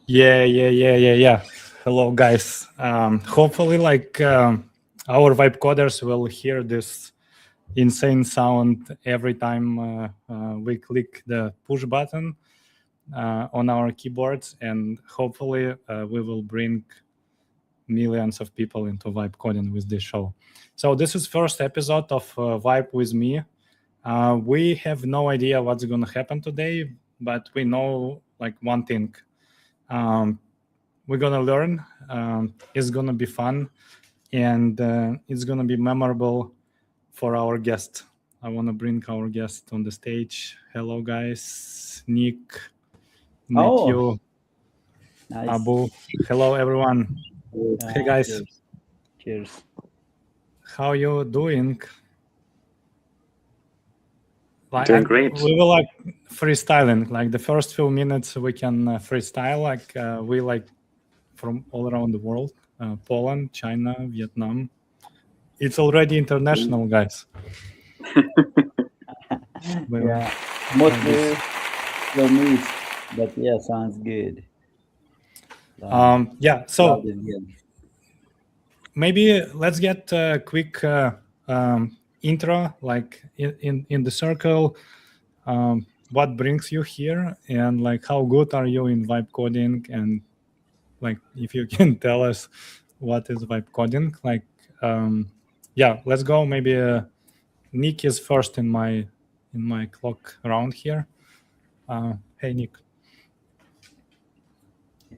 Yeah. Hello, guys. Hopefully, our vibe coders will hear this insane sound every time we click the push button on our keyboards, and hopefully, we will bring millions of people into vibe coding with this show. So this is first episode of Vibe with me. We have no idea what's gonna happen today, but we know like one thing. Um, we're gonna learn. It's gonna be fun, and it's gonna be memorable for our guest. I want to bring our guest on the stage. Hello, guys. Nick, Oh, Matthew, nice. Abu. Hello, everyone. Hey, guys. Cheers. Cheers. How you doing? Doing great. We will like freestyling. Like the first few minutes, we can freestyle. We like from all around the world: Poland, China, Vietnam. It's already international, guys. Yeah, mostly the meat, but yeah, sounds good. So Love it, yeah. maybe let's get a quick intro, like in the circle. What brings you here, and like how good are you in vibe coding, and like if you can tell us what is vibe coding. Let's go. Maybe Nick is first in my clock around here. Hey, Nick.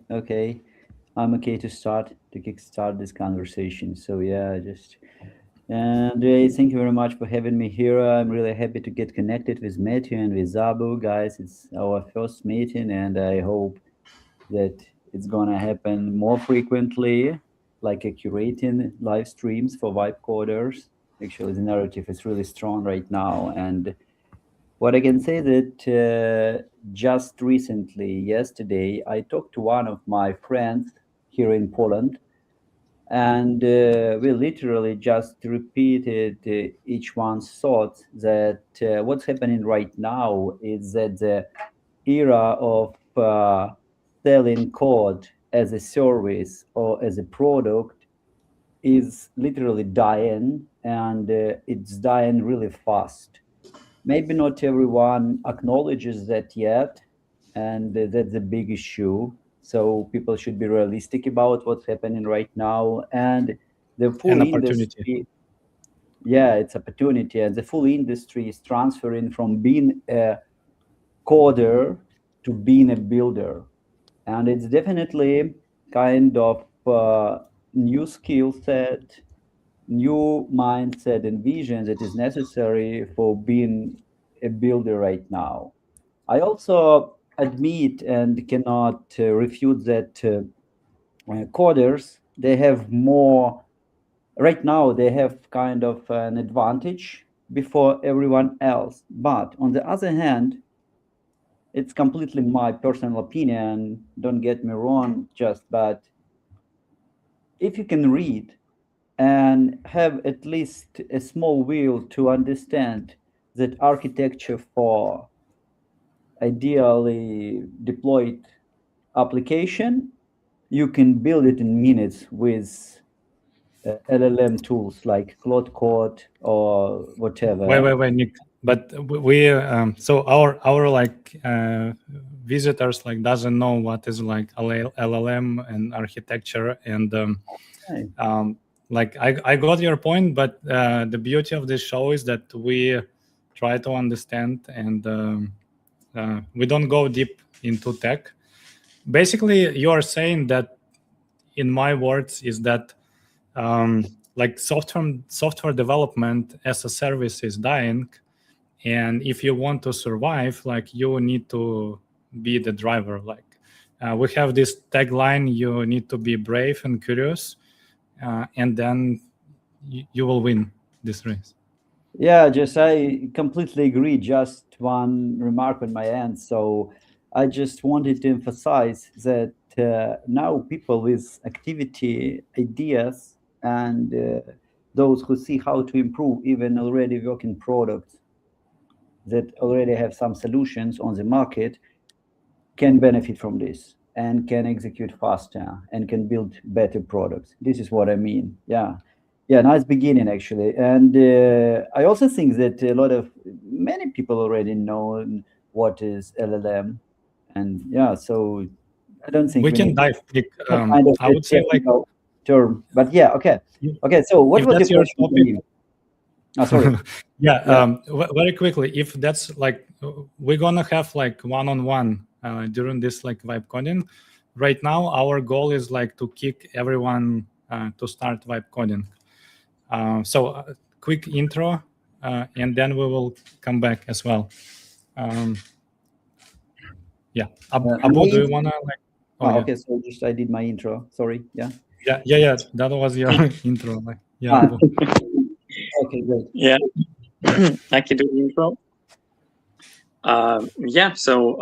Okay, I'm okay to kickstart this conversation. So yeah, just and thank you very much for having me here. I'm really happy to get connected with Matthew and with Zabu, guys. It's our first meeting, and I hope that it's gonna happen more frequently, like curating live streams for vibe coders. Actually, the narrative is really strong right now, and what I can say that just recently, yesterday, I talked to one of my friends here in Poland, and we literally just repeated each one's thoughts that what's happening right now is that the era of selling code as a service or as a product is literally dying, and it's dying really fast. Maybe not everyone acknowledges that yet, and that's a big issue. So people should be realistic about what's happening right now, and the full An opportunity. industry. Yeah, it's opportunity, and the full industry is transferring from being a coder to being a builder, and it's definitely kind of new skill set, new mindset and vision that is necessary for being a builder right now. I also admit and cannot refute that coders, they have more right now, they have kind of an advantage before everyone else, but on the other hand, it's completely my personal opinion, don't get me wrong, just but if you can read and have at least a small will to understand that architecture for ideally deployed application, you can build it in minutes with LLM tools like Claude Code or whatever. Wait, Nick. But we so our visitors like doesn't know what is like LLM and architecture, and Hey. like I got your point, but the beauty of this show is that we try to understand, and we don't go deep into tech. Basically, you are saying that, in my words, is that like software development as a service is dying, and if you want to survive, like you need to be the driver. Like we have this tagline: you need to be brave and curious, and then you will win this race. Yeah, just I completely agree. Just one remark on my end. So I just wanted to emphasize that now people with activity ideas and those who see how to improve even already working products that already have some solutions on the market can benefit from this. and can execute faster and can build better products. This is what I mean. Yeah, nice beginning actually. And I also think that many people already know what is LLM, and yeah, so I don't think we we can need dive. kind of I a would say like technical term, but yeah, okay. So what if was that's your your question to topic. me? Oh, sorry. Yeah, Yeah. very quickly, if that's like we're gonna have like one-on-one during this like vibe coding. Right now, our goal is like to kick everyone to start vibe coding. So quick intro, and then we will come back as well. Yeah, Abu, do you wanna like? Oh, yeah. Okay. So just I did my intro. Sorry. Yeah. Yeah. That was your intro. Like, yeah, Ah, Abu. okay, great. Yeah, I can do the intro. Yeah, so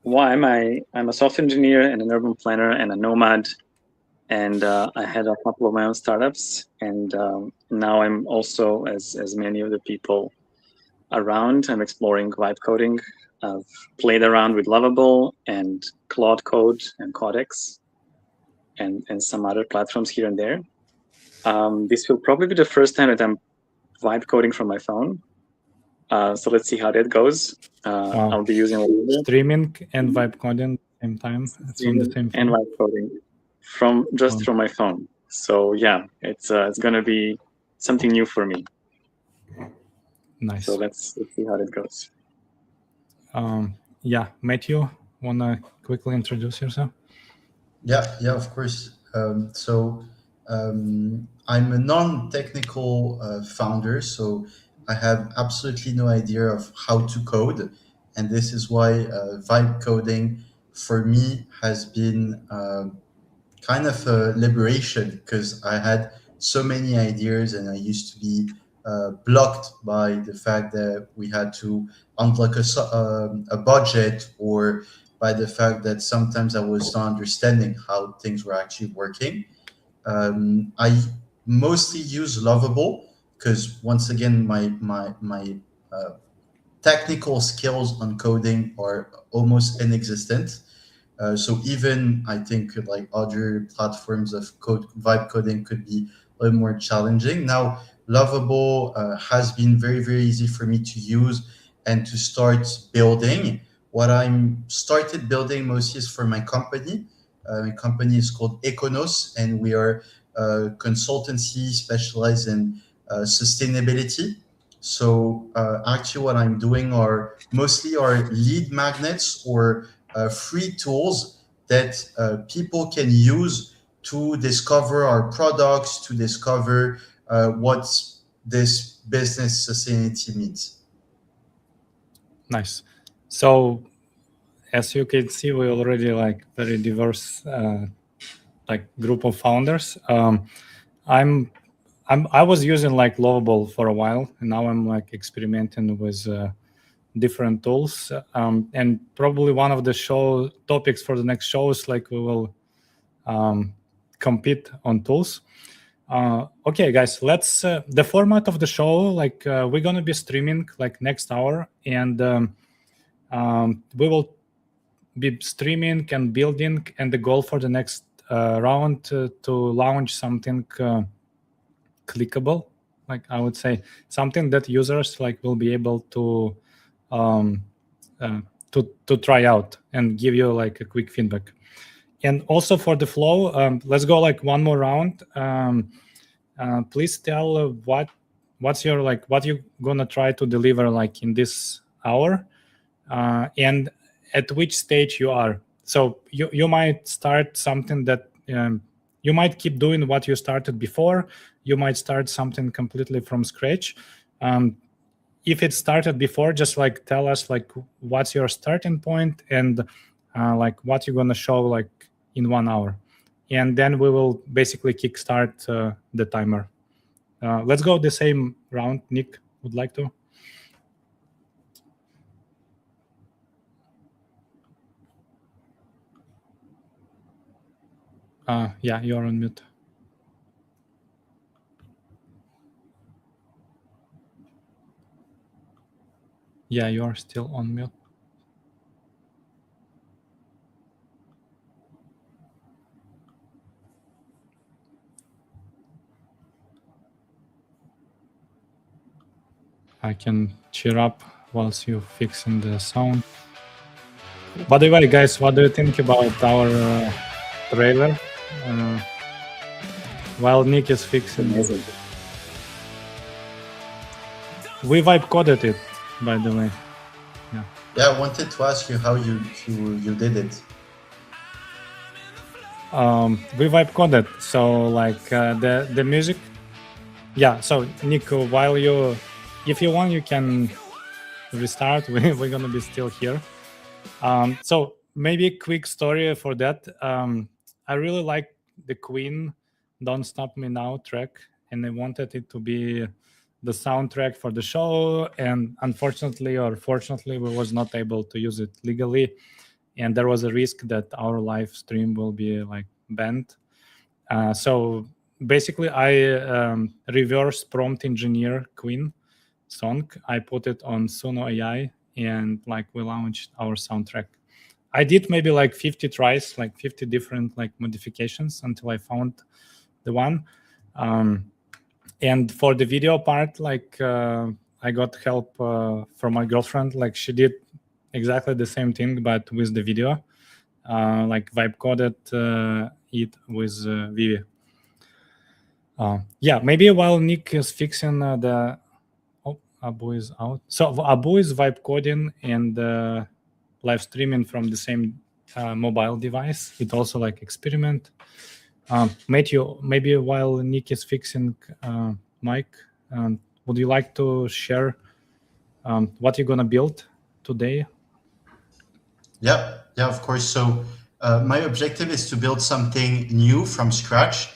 why am I? I'm a software engineer and an urban planner and a nomad, and I had a couple of my own startups, and now I'm also, as many of the people around, I'm exploring vibe coding. I've played around with Lovable and Claude Code and Codex, and some other platforms here and there. This will probably be the first time that I'm vibe coding from my phone. So let's see how that goes. Wow. I'll be using Streaming and vibe coding same time. It's from the same and phone. vibe coding from my phone. So yeah, it's gonna be something new for me. Nice. So let's see how that goes. Yeah, Matthew, wanna quickly introduce yourself? Yeah, of course. I'm a non-technical founder, so I have absolutely no idea of how to code, and this is why vibe coding for me has been kind of a liberation because I had so many ideas and I used to be blocked by the fact that we had to unlock a budget or by the fact that sometimes I was not understanding how things were actually working. I mostly use Lovable because once again, my technical skills on coding are almost inexistent. So even I think like other platforms of code vibe coding could be a little more challenging. Now, Lovable has been very easy for me to use and to start building. What I'm started building mostly is for my company. My company is called Econos, and we are a consultancy specialized in sustainability. So actually, what I'm doing are mostly are lead magnets or free tools that people can use to discover our products, to discover what this business sustainability means. Nice. So as you can see, we already like very diverse like group of founders. I was using like Lovable for a while, and now I'm like experimenting with different tools. And probably one of the show topics for the next show is like we will compete on tools. Okay, guys, let's the format of the show. Like we're gonna be streaming like next hour, and we will be streaming and building. And the goal for the next round to launch something clickable, like I would say something that users like will be able to try out and give you like a quick feedback. And also for the flow, let's go like one more round. Please tell what's your like what you're gonna try to deliver like in this hour, and at which stage you are. So you might start something that you might keep doing what you started before. You might start something completely from scratch. If it started before, just like tell us like what's your starting point and like what you're gonna show like in 1 hour, and then we will basically kickstart the timer. Let's go the same round. Nick would like to. Yeah, you're on mute. Yeah, you are still on mute. I can cheer up whilst you fixing the sound. By the way, guys, what do you think about our trailer? While Nick is fixing it. Amazing. We vibe coded it, by the way. Yeah, I wanted to ask you how you did it. We vibe coded, so like the music. Yeah, so Nick, while you, if you want, you can restart. We're gonna be still here. So maybe a quick story for that. I really like the Queen "Don't Stop Me Now" track, and I wanted it to be the soundtrack for the show. And unfortunately, or fortunately, we was not able to use it legally, and there was a risk that our live stream will be like banned. So basically, I reverse prompt engineer Queen song. I put it on Suno AI, and like we launched our soundtrack. I did maybe like 50 tries, like 50 different like modifications until I found the one. And for the video part, like I got help from my girlfriend. Like she did exactly the same thing, but with the video, like vibe coded it with Vivi. Yeah, maybe while Nick is fixing the Abu is out. So Abu is vibe coding and live streaming from the same mobile device. It also like experiment. Matthew, maybe while Nick is fixing Mike, would you like to share what you're gonna build today? Yeah, of course. So my objective is to build something new from scratch.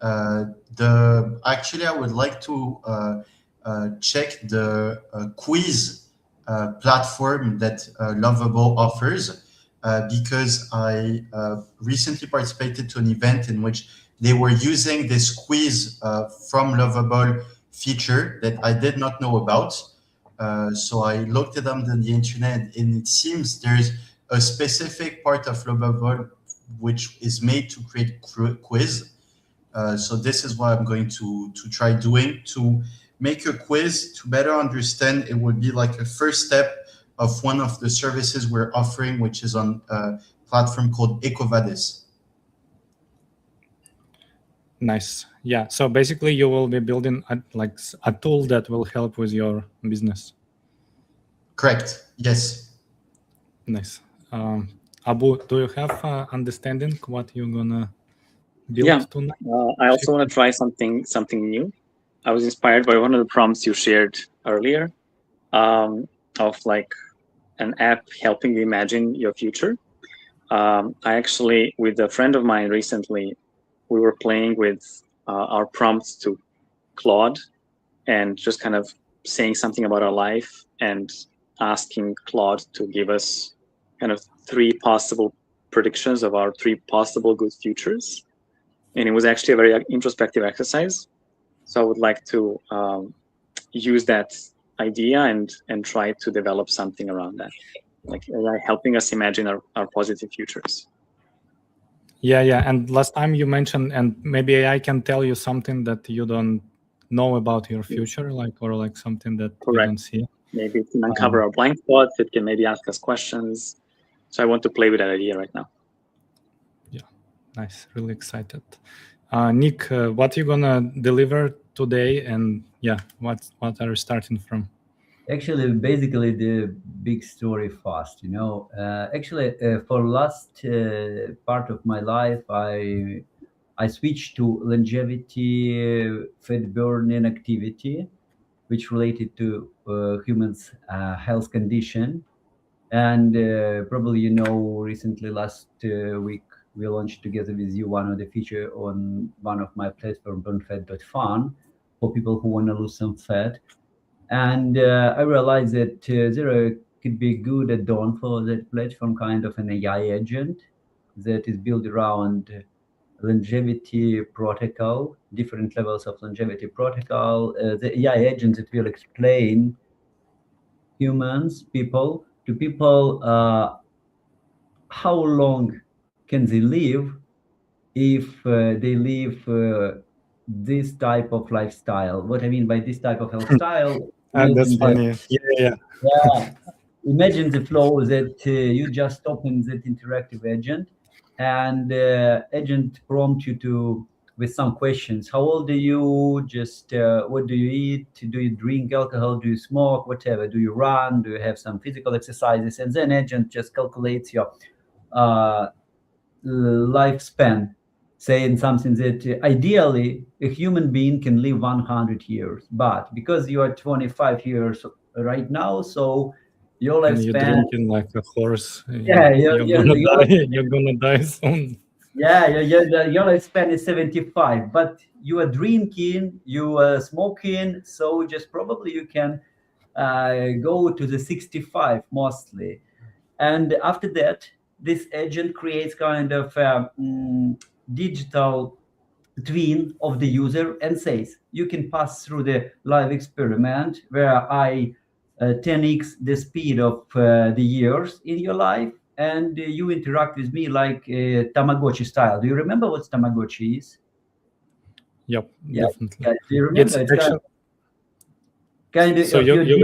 Actually, I would like to check the quiz platform that Lovable offers, because I recently participated to an event in which they were using this quiz from Lovable feature that I did not know about. So I looked it up on the internet, and it seems there's a specific part of Lovable which is made to create quiz. So this is what I'm going to try doing to make a quiz to better understand. It would be like a first step of one of the services we're offering, which is on a platform called EcoVadis. Nice. Yeah. So basically, you will be building a tool that will help with your business. Correct. Yes. Nice. Abu, do you have understanding what you're gonna build Yeah. tonight? I also want to try something new. I was inspired by one of the prompts you shared earlier, of like an app helping you imagine your future. I actually, with a friend of mine recently, we were playing with our prompts to Claude and just kind of saying something about our life and asking Claude to give us kind of 3 possible predictions of our 3 possible good futures. And it was actually a very introspective exercise. So I would like to use that idea and try to develop something around that, like AI helping us imagine our positive futures. Yeah. And last time you mentioned, and maybe AI can tell you something that you don't know about your future, or like something that Correct. you don't see. Maybe it can uncover our blind spots. It can maybe ask us questions. So I want to play with that idea right now. Yeah, nice. Really excited. Nick, what are you gonna deliver today? And yeah, what are you starting from? Actually, basically the big story fast, actually for last part of my life, I switched to longevity fat burning activity, which related to humans health condition. And probably recently last week we launched together with you one of the feature on one of my platform, burnfat.fun, for people who want to lose some fat. And I realized that there could be good add-on for that platform, kind of an AI agent that is built around longevity protocol, different levels of longevity protocol. The AI agent that will explain people how long can they live if they live this type of lifestyle. What I mean by this type of lifestyle, That's funny. Yeah. Yeah. Imagine the flow that you just open that interactive agent, and agent prompt you with some questions. How old are you? Just what do you eat? Do you drink alcohol? Do you smoke? Whatever. Do you run? Do you have some physical exercises? And then agent just calculates your uh, lifespan, saying something that ideally a human being can live 100 years, but because you are 25 years right now, so your And you're lifespan, drinking like a horse. yeah, You're gonna die. You're gonna die soon. yeah, your lifespan is 75, but you are drinking, you are smoking, so just probably you can go to the 65 mostly. And after that, this agent creates kind of digital twin of the user and says, you can pass through the live experiment where I 10x the speed of the years in your life, and you interact with me like Tamagotchi style. Do you remember what Tamagotchi is? Yep, Yeah, definitely. do you remember? It's actually, kind of so your you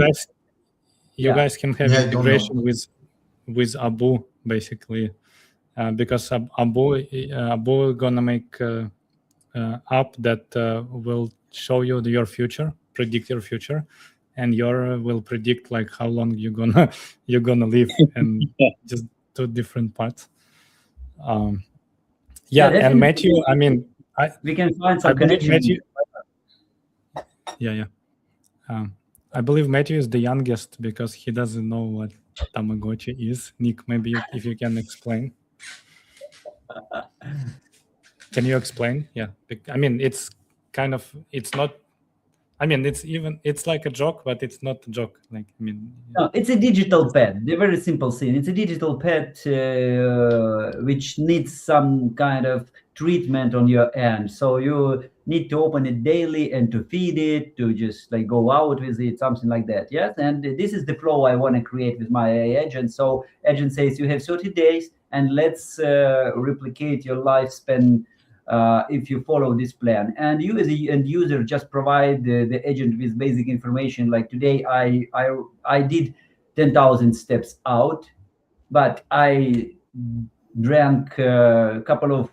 guys can have Yeah, I don't integration know. with Abu basically, because Abu gonna make app that will show you your future, predict your future, and your will predict like how long you're gonna live, and just two different parts. Yeah, and definitely. Matthew, I mean, we can find I some believe connection. Matthew. Yeah. I believe Matthew is the youngest because he doesn't know what Tamagotchi is. Nick, maybe if you can explain. Can you explain? Yeah, I mean, it's kind of, it's not. I mean, it's like a joke, but it's not a joke. Like, I mean, No, it's a digital pet. The very simple thing. It's a digital pet which needs some kind of treatment on your end. So you need to open it daily and to feed it, to just like go out with it, something like that. Yes, and this is the flow I want to create with my agent. So agent says you have 30 days, and let's replicate your lifespan if you follow this plan. And you as a end user just provide the agent with basic information like today I did 10,000 steps out, but I drank a couple of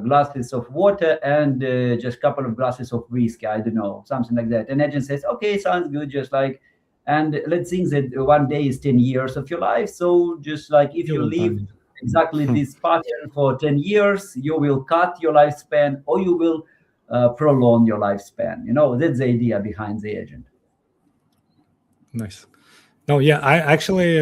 glasses of water and just a couple of glasses of whiskey, I don't know, something like that. And agent says, okay, sounds good, just like, and let's think that one day is 10 years of your life. So just like if you live exactly this pattern for 10 years, you will cut your lifespan or you will prolong your lifespan. That's the idea behind the agent. Nice. No, yeah, I actually,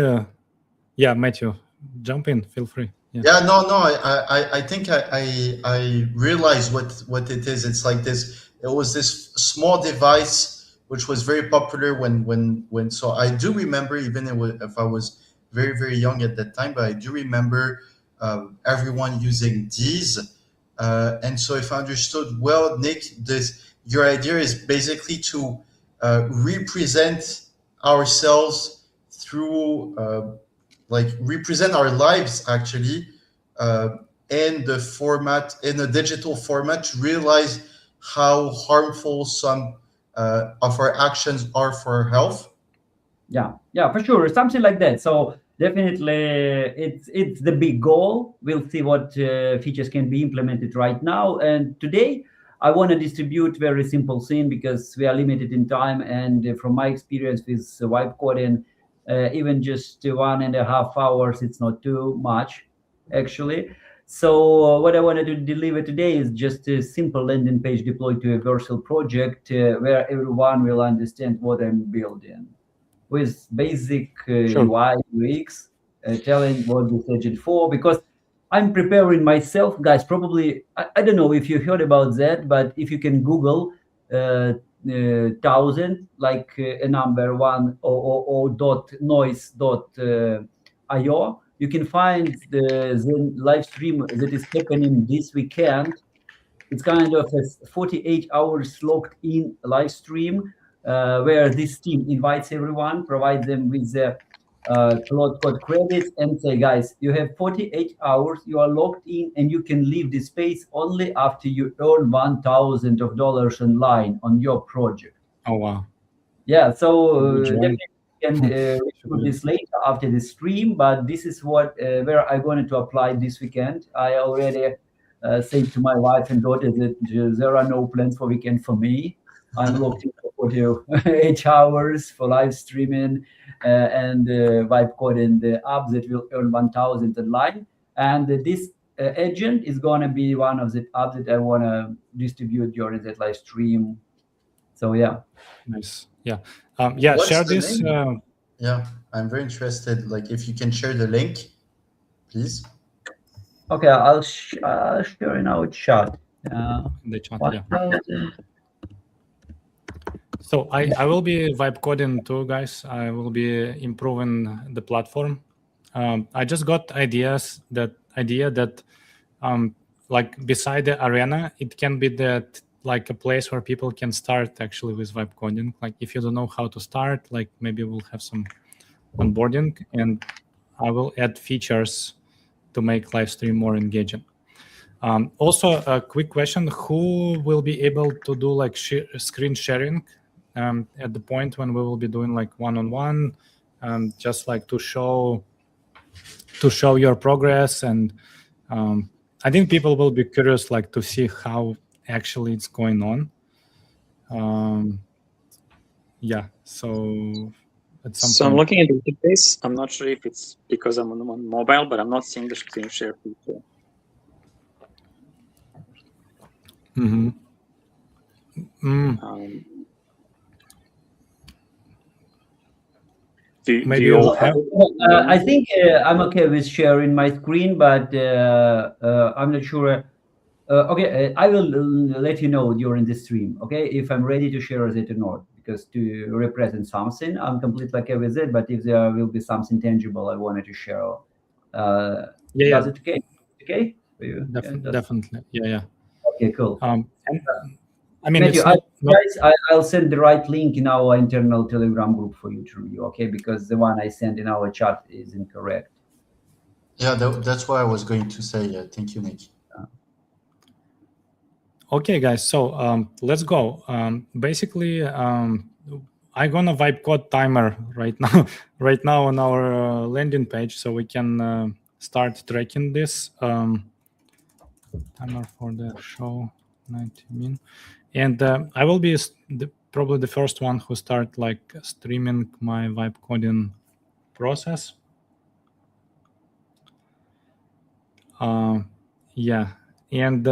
yeah, Matthew, jump in, feel free. Yeah, no, I think I realize what it is. It's like this. It was this small device which was very popular when. So I do remember, even if I was very very young at that time, but I do remember everyone using these. And so if I understood well, Nick, your idea is basically to represent ourselves through. Like represent our lives actually in a digital format to realize how harmful some of our actions are for our health. Yeah, for sure, something like that. So definitely it's the big goal. We'll see what features can be implemented right now, and today I want to distribute very simple thing because we are limited in time, and from my experience with vibe coding, even just 1.5 hours, it's not too much actually. So what I wanted to deliver today is just a simple landing page deployed to a virtual project where everyone will understand what I'm building with basic UI, UX, telling what this agent for, because I'm preparing myself, guys. Probably, I don't know if you heard about that, but if you can Google 1,000, like a number 100.noise.io, you can find the live stream that is happening this weekend. It's kind of a 48 hours locked in live stream where this team invites everyone, provides them with the Cloud Code credits, and say, guys, you have 48 hours, you are locked in, and you can leave this space only after you earn $1,000 online on your project. Oh wow! Yeah, so Join. definitely we can do this later after the stream, but this is what where I'm going to apply this weekend. I already said to my wife and daughter that there are no plans for weekend for me. I'm looking for 48 hours for live streaming and vibe coding the app that will earn 1,000 online. And this agent is going to be one of the apps that I want to distribute during that live stream. So yeah. Nice. Yeah. Yeah. What's Share the this. name? Yeah, I'm very interested. Like, if you can share the link, please. Okay, I'll share in our chat. The chat. What Yeah. else? So I will be vibe coding too, guys. I will be improving the platform. I just got idea that like beside the arena, it can be that like a place where people can start actually with vibe coding. Like if you don't know how to start, like maybe we'll have some onboarding, and I will add features to make live stream more engaging. Also, a quick question: who will be able to do like screen sharing at the point when we will be doing like one-on-one, just like to show your progress? And I think people will be curious, like to see how actually it's going on. Yeah. So at some So point. I'm looking at the interface. I'm not sure if it's because I'm on mobile, but I'm not seeing the screen share feature. Mm-hmm. Do you all have it? I think I'm okay with sharing my screen, but I'm not sure. Okay, I will let you know during the stream, okay, if I'm ready to share it or not, because to represent something, I'm completely okay with it, but if there will be something tangible I wanted to share, does it okay for you? Definitely. Yeah. Okay, cool. And, I mean, Matthew, it's not guys, I'll send the right link in our internal Telegram group for you to review, okay? Because the one I sent in our chat is incorrect. Yeah, that's what I was going to say. Thank you, Nick. okay, guys. So let's go. Basically, I'm gonna vibe code timer right now on our landing page, so we can start tracking this. Timer for the show 90 min, and I will be probably the first one who start like streaming my vibe coding process. Yeah, and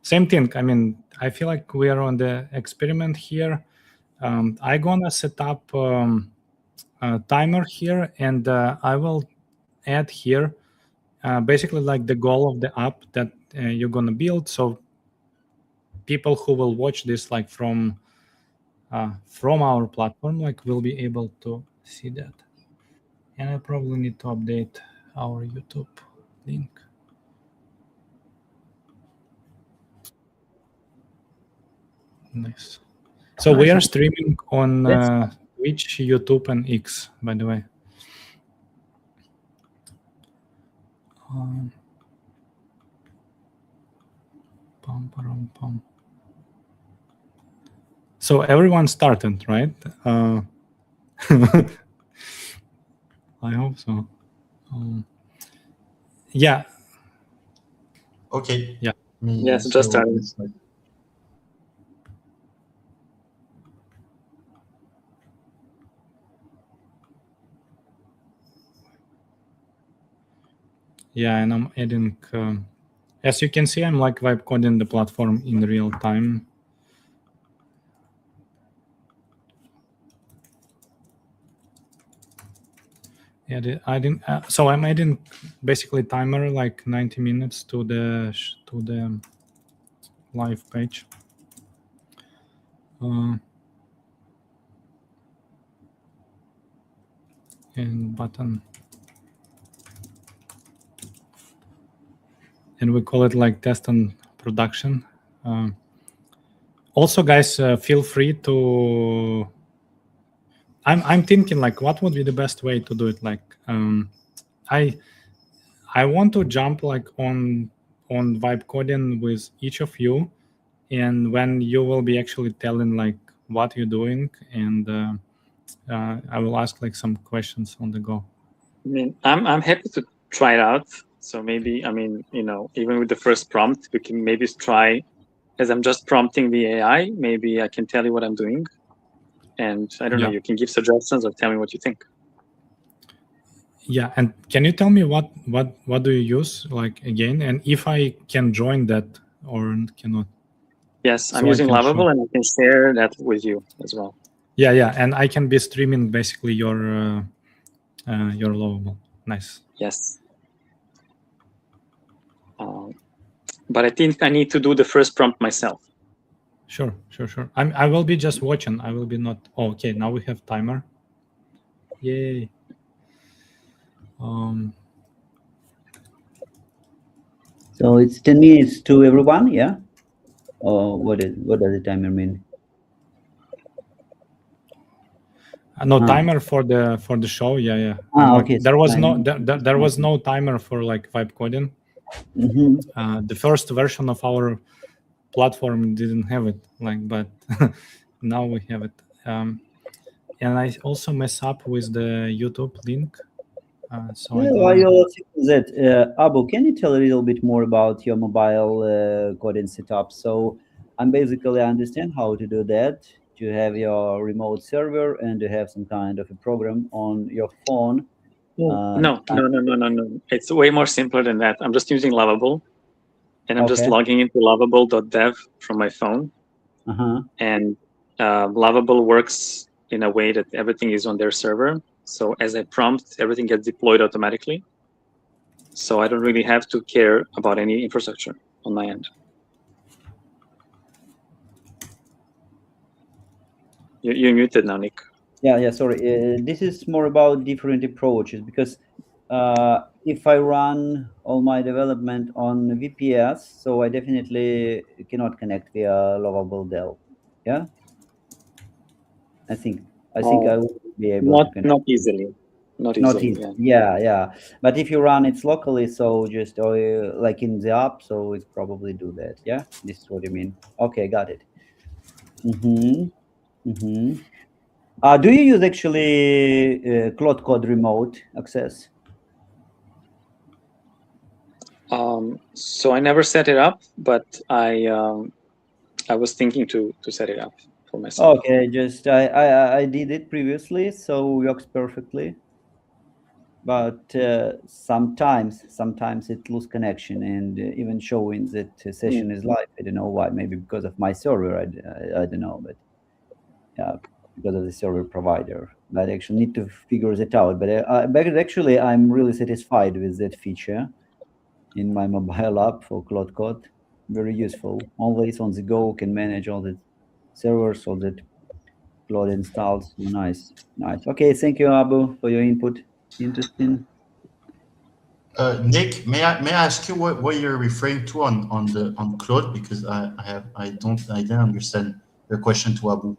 same thing. I mean, I feel like we are on the experiment here. I'm gonna set up a timer here, and I will add here basically like the goal of the app that you're gonna build. So people who will watch this like from our platform, like will be able to see that. And I probably need to update our YouTube link. Nice. So we are streaming on Twitch, YouTube, and X, by the way. So everyone started, right? I hope so. Yeah. Okay. Yeah. Yes, just started. Yeah, and I'm adding. As you can see, I'm like vibe coding the platform in real time. So I'm adding basically timer like 90 minutes to the live page. And button. And we call it like test and production. Also, guys, feel free to. I'm thinking like, what would be the best way to do it? Like, I want to jump like on vibe coding with each of you, and when you will be actually telling like what you're doing, and I will ask like some questions on the go. I mean, I'm happy to try it out. So maybe, I mean, you know, even with the first prompt, we can maybe try, as I'm just prompting the AI, maybe I can tell you what I'm doing. And I don't know, you can give suggestions or tell me what you think. Yeah, and can you tell me what do you use, like, again, and if I can join that or cannot? Yes, So I'm using Lovable, and I can share that with you as well. Yeah, and I can be streaming basically your Lovable. Nice. Yes. But I think I need to do the first prompt myself. Sure. I will be just watching. I will be not. Oh, okay, now we have timer. Yay. So it's 10 minutes to everyone, yeah? Or what does the timer mean? No timer for the show. Yeah. Okay. There was there was no timer for like vibe coding. The first version of our platform didn't have it, like, but now we have it. And I also mess up with the YouTube link. So while you're thinking that, Abu, can you tell a little bit more about your mobile coding setup? So I'm basically understand how to do that. To have your remote server and to have some kind of a program on your phone. No. It's way more simpler than that. I'm just using Lovable, and I'm just logging into lovable.dev from my phone. And Lovable works in a way that everything is on their server. So as I prompt, everything gets deployed automatically. So I don't really have to care about any infrastructure on my end. You're muted now, Nick. Yeah, sorry. This is more about different approaches, because if I run all my development on VPS, so I definitely cannot connect via Lovable Dell. Yeah, I think I will be able to connect. Not easily. Not easily. Yeah. But if you run it locally, so just like in the app, so it's probably do that. Yeah, this is what you mean. Okay, got it. Do you use actually Cloud Code remote access? So I never set it up, but I was thinking to set it up for myself. Okay, just I did it previously, so works perfectly. But sometimes it lose connection and even showing that session is live. I don't know why. Maybe because of my server. I don't know, but yeah, because of the server provider. But I actually need to figure that out. But actually, I'm really satisfied with that feature in my mobile app for Cloud Code. Very useful. Always on the go, can manage all the servers, all that Cloud installs. Nice. Okay, thank you, Abu, for your input. Interesting. Nick, may I ask you what you're referring to on Claude, because I didn't understand your question to Abu.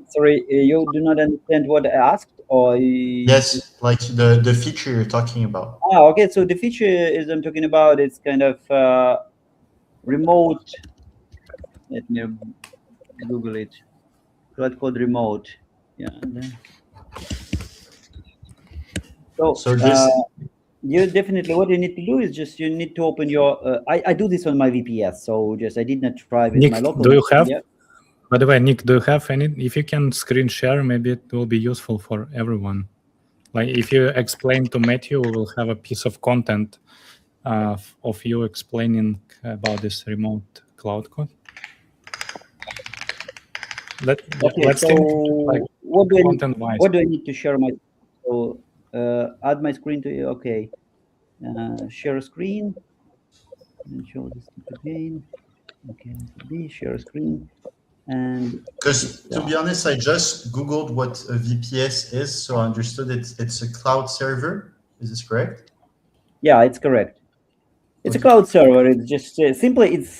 Sorry, you do not understand what I asked, or yes, like the feature you're talking about. Okay. So the feature is I'm talking about, it's kind of remote. Let me Google it. Cloud Code remote. Yeah. So you definitely, what you need to do is just you need to open your. I do this on my VPS, so just I did not try with Nick, my local. Do you have? Yeah. By the way, Nick, do you have any? If you can screen share, maybe it will be useful for everyone. Like if you explain to Matthew, we will have a piece of content of you explaining about this remote Cloud Code. Let's think, like, what do I need to share my? So add my screen to you. Okay, share a screen and show this again. Okay, share a screen. And because to be honest, I just Googled what a VPS is, so I understood it's a cloud server. Is this correct? Yeah, it's correct. It's a cloud server. It's just simply, it's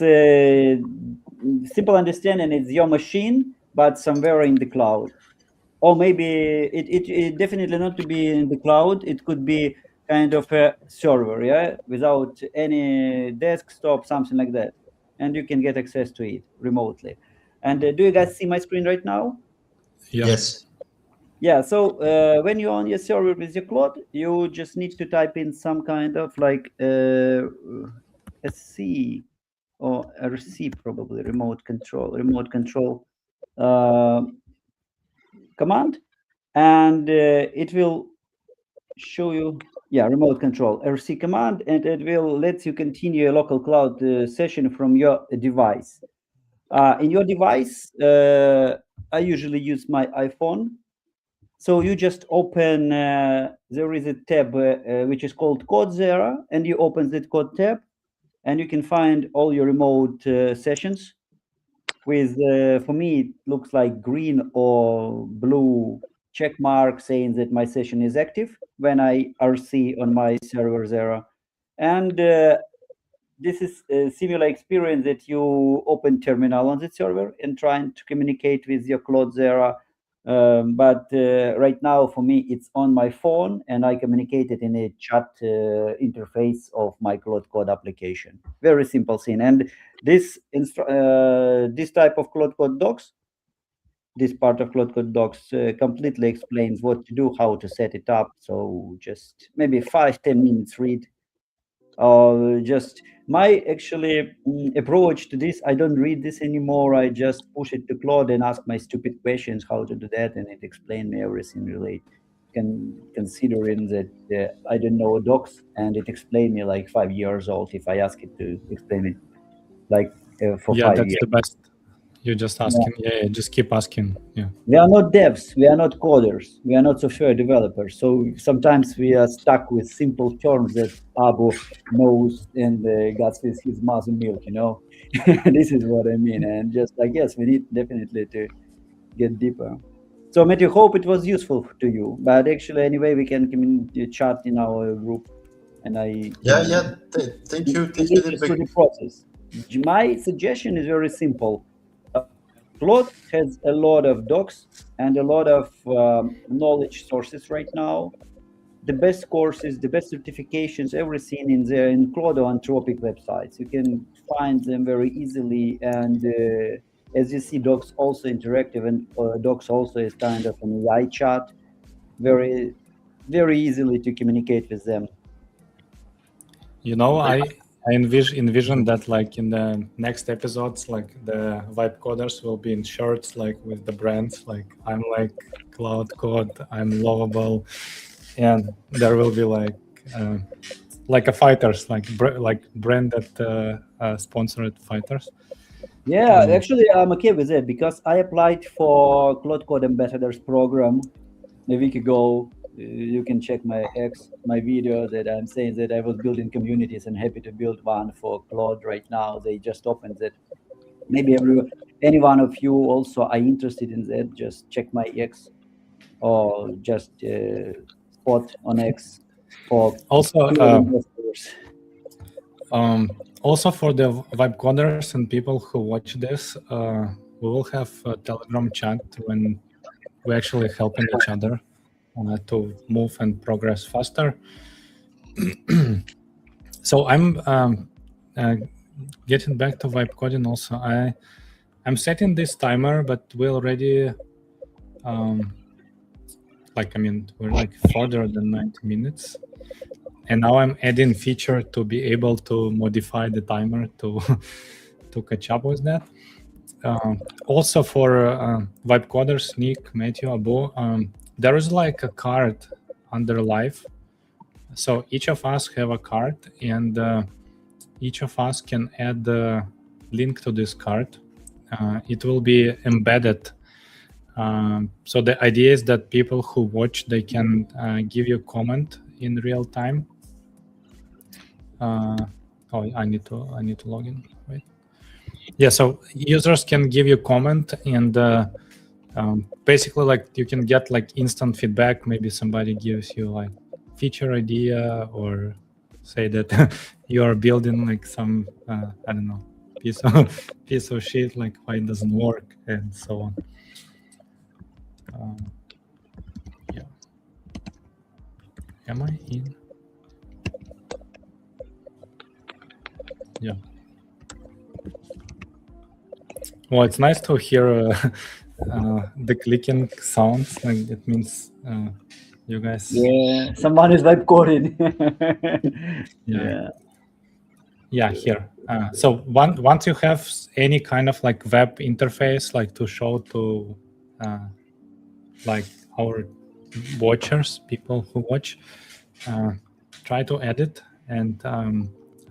simple understanding. It's your machine, but somewhere in the cloud, or maybe it definitely not to be in the cloud. It could be kind of a server, yeah, without any desktop, something like that, and you can get access to it remotely. And do you guys see my screen right now? Yeah. Yes. Yeah, so when you're on your server with your Claude, you just need to type in some kind of like SC or RC, probably remote control command, and it will show you, yeah, remote control RC command, and it will let you continue a local cloud session from your device. In your device, I usually use my iPhone. So you just open, there is a tab which is called Code Zera, and you open that code tab, and you can find all your remote sessions with, for me, it looks like green or blue check mark saying that my session is active when I RC on my server Zera. And this is a similar experience that you open terminal on the server and trying to communicate with your Claude Zera. But right now, for me, it's on my phone, and I communicate it in a chat interface of my Claude Code application. Very simple thing. And this type of Claude Code docs, this part of Claude Code docs completely explains what to do, how to set it up. So just maybe 5-10 minutes read. Just my actually approach to this, I don't read this anymore. I just push it to Claude and ask my stupid questions how to do that, and it explained me everything related. Considering that I don't know docs, and it explained me like 5 years old if I ask it to explain it like for Yeah, 5 that's years. the best. You just asking. Yeah, just keep asking. Yeah. We are not devs, we are not coders, we are not software developers. So sometimes we are stuck with simple terms that Abu knows and got with his mother milk, you know. This is what I mean. And just like, yes, we need definitely to get deeper. So Matthew, hope it was useful to you. But actually, anyway, we can chat in our group, and I Yeah. Thank you. Thank you. through the process. My suggestion is very simple. Claude has a lot of docs and a lot of knowledge sources right now. The best courses, the best certifications, everything in there in Claude or Anthropic websites. You can find them very easily. And as you see, docs also interactive, and docs also is kind of an AI chat, very, very easily to communicate with them. You know, I envision that like in the next episodes, like the vibe coders will be in shirts, like with the brands, like I'm like Cloud Code, I'm lovable, and there will be like a fighters, like branded sponsored fighters. Yeah, actually, I'm okay with it because I applied for Cloud Code Ambassadors program a week ago. You can check my video that I'm saying that I was building communities and happy to build one for Claude right now. They just opened it. Maybe any one of you also are interested in that. Just check my X or just spot on X for Also, investors. Also for the vibe coders and people who watch this, we will have a Telegram chat when we're actually helping each other to move and progress faster. So I'm getting back to vibe coding also. I'm setting this timer, but we already we're like further than 90 minutes. And now I'm adding feature to be able to modify the timer to to catch up with that. Also for vibe coders, Nick, Matthew, Abu, there is like a card under live. So each of us have a card, and each of us can add the link to this card. It will be embedded. So the idea is that people who watch, they can give you comment in real time. I need to log in. Wait. Yeah, so users can give you comment, and basically, like, you can get like instant feedback. Maybe somebody gives you like feature idea, or say that you are building like some I don't know, piece of shit, like why it doesn't work, and so on. Yeah. Am I in? Yeah. Well, it's nice to hear the clicking sounds. Like it means you guys. Yeah, someone is vibe coding. Yeah. Yeah, here. So once you have any kind of like web interface, like to show to like our watchers, people who watch, try to edit, and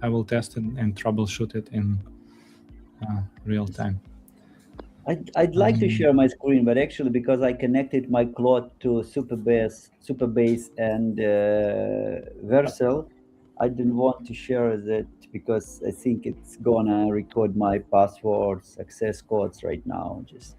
I will test it and troubleshoot it in real time. I'd like to share my screen, but actually because I connected my Claude to Superbase and Vercel, I didn't want to share that because I think it's gonna record my passwords, access codes right now. Just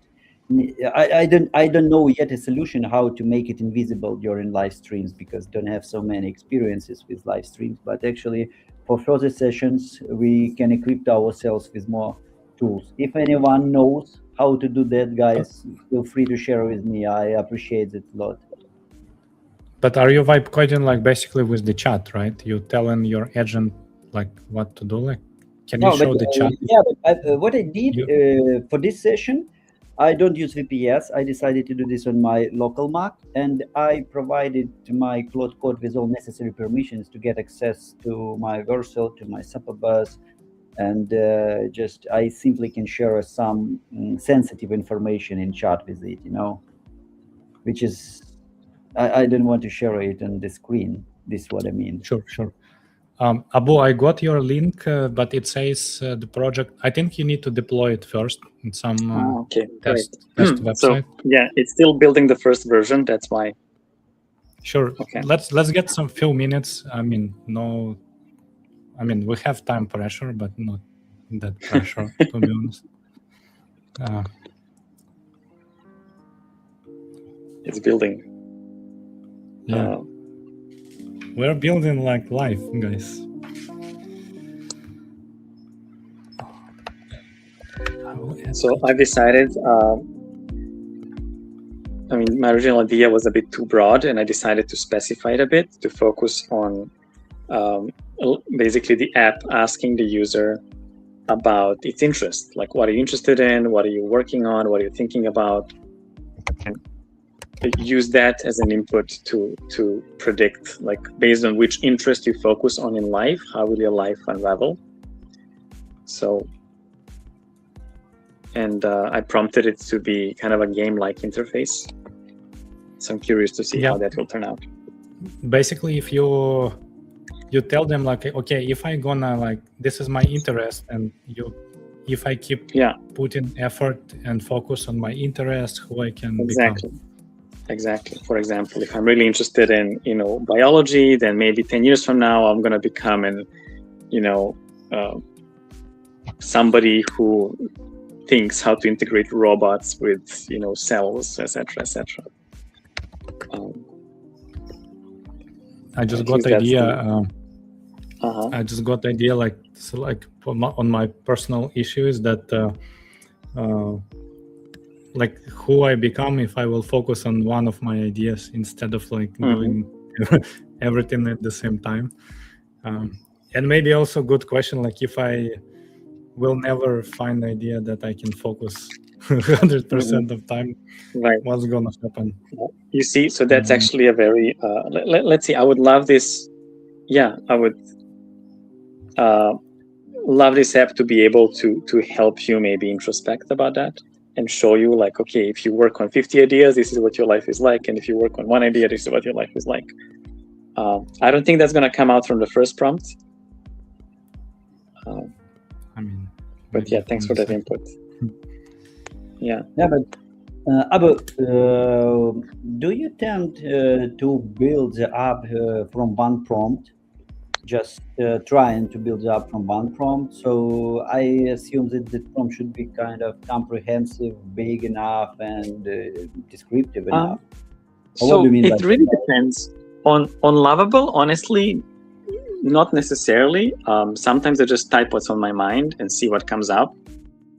I don't know yet a solution how to make it invisible during live streams because don't have so many experiences with live streams. But actually, for further sessions, we can equip ourselves with more tools. If anyone knows how to do that, guys, feel free to share with me. I appreciate it a lot. But are you vibe coding like basically with the chat, right? You telling your agent like what to do? Like, can you show the chat? Yeah, but what I did for this session, I don't use VPS. I decided to do this on my local Mac, and I provided my Claude Code with all necessary permissions to get access to my Vercel, to my Superbus, and just I simply can share some sensitive information in chat with it, which is I didn't want to share it on the screen. This is what I mean. Sure. Abu, I got your link, but it says the project. I think you need to deploy it first in some test website. So yeah, it's still building the first version. That's why. Sure. Okay. Let's get some few minutes. We have time pressure, but not that pressure, to be honest. It's building. Yeah. We're building like life, guys. So I've decided, my original idea was a bit too broad, and I decided to specify it a bit to focus on basically the app asking the user about its interest. Like, what are you interested in? What are you working on? What are you thinking about? And use that as an input to predict, like, based on which interest you focus on in life, how will your life unravel? So, and I prompted it to be kind of a game-like interface. So I'm curious to see how that will turn out. Basically, if you tell them like, okay, if I gonna like, this is my interest, and if I keep putting effort and focus on my interest, who I can become. Exactly. For example, if I'm really interested in, biology, then maybe 10 years from now, I'm going to become somebody who thinks how to integrate robots with, cells, etc., etc. I just got the idea. I just got the idea, like on my personal issues that like who I become if I will focus on one of my ideas instead of like doing everything at the same time. And maybe also good question, like if I will never find the idea that I can focus 100% of time, what's gonna happen? You see, so that's actually a very let's see, I would love this. I would love this app to be able to help you maybe introspect about that and show you, like, okay, if you work on 50 ideas, this is what your life is like, and if you work on one idea, this is what your life is like. I don't think that's going to come out from the first prompt. But yeah, thanks for that input. But Abu, do you tend to build the app from one prompt? Just trying to build up from one prompt. So I assume that the prompt should be kind of comprehensive, big enough, and descriptive enough. So it really depends on Lovable. Honestly, not necessarily. Sometimes I just type what's on my mind and see what comes up,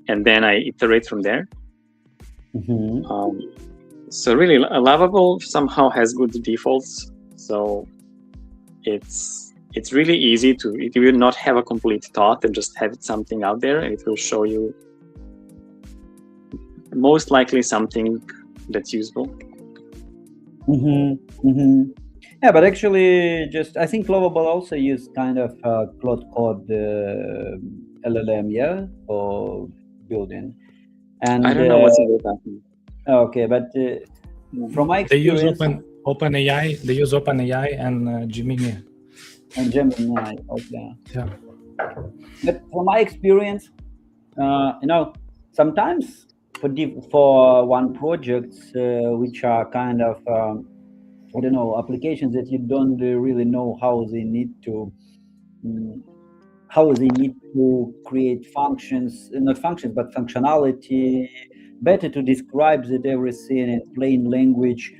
and then I iterate from there. So really, Lovable somehow has good defaults. So it's really easy to, it will not have a complete thought and just have something out there, and it will show you most likely something that's useful. Yeah, but actually, I think Lovable also use kind of Cloud Code LLM, yeah, for building. And I don't know what's about that. Okay, but from my They use experience, OpenAI. They use OpenAI and Gemini. and Gemini, okay. Yeah. But from my experience, sometimes for one project, which are kind of applications that you don't really know how they need to create functions, not functions, but functionality. Better to describe that everything in plain language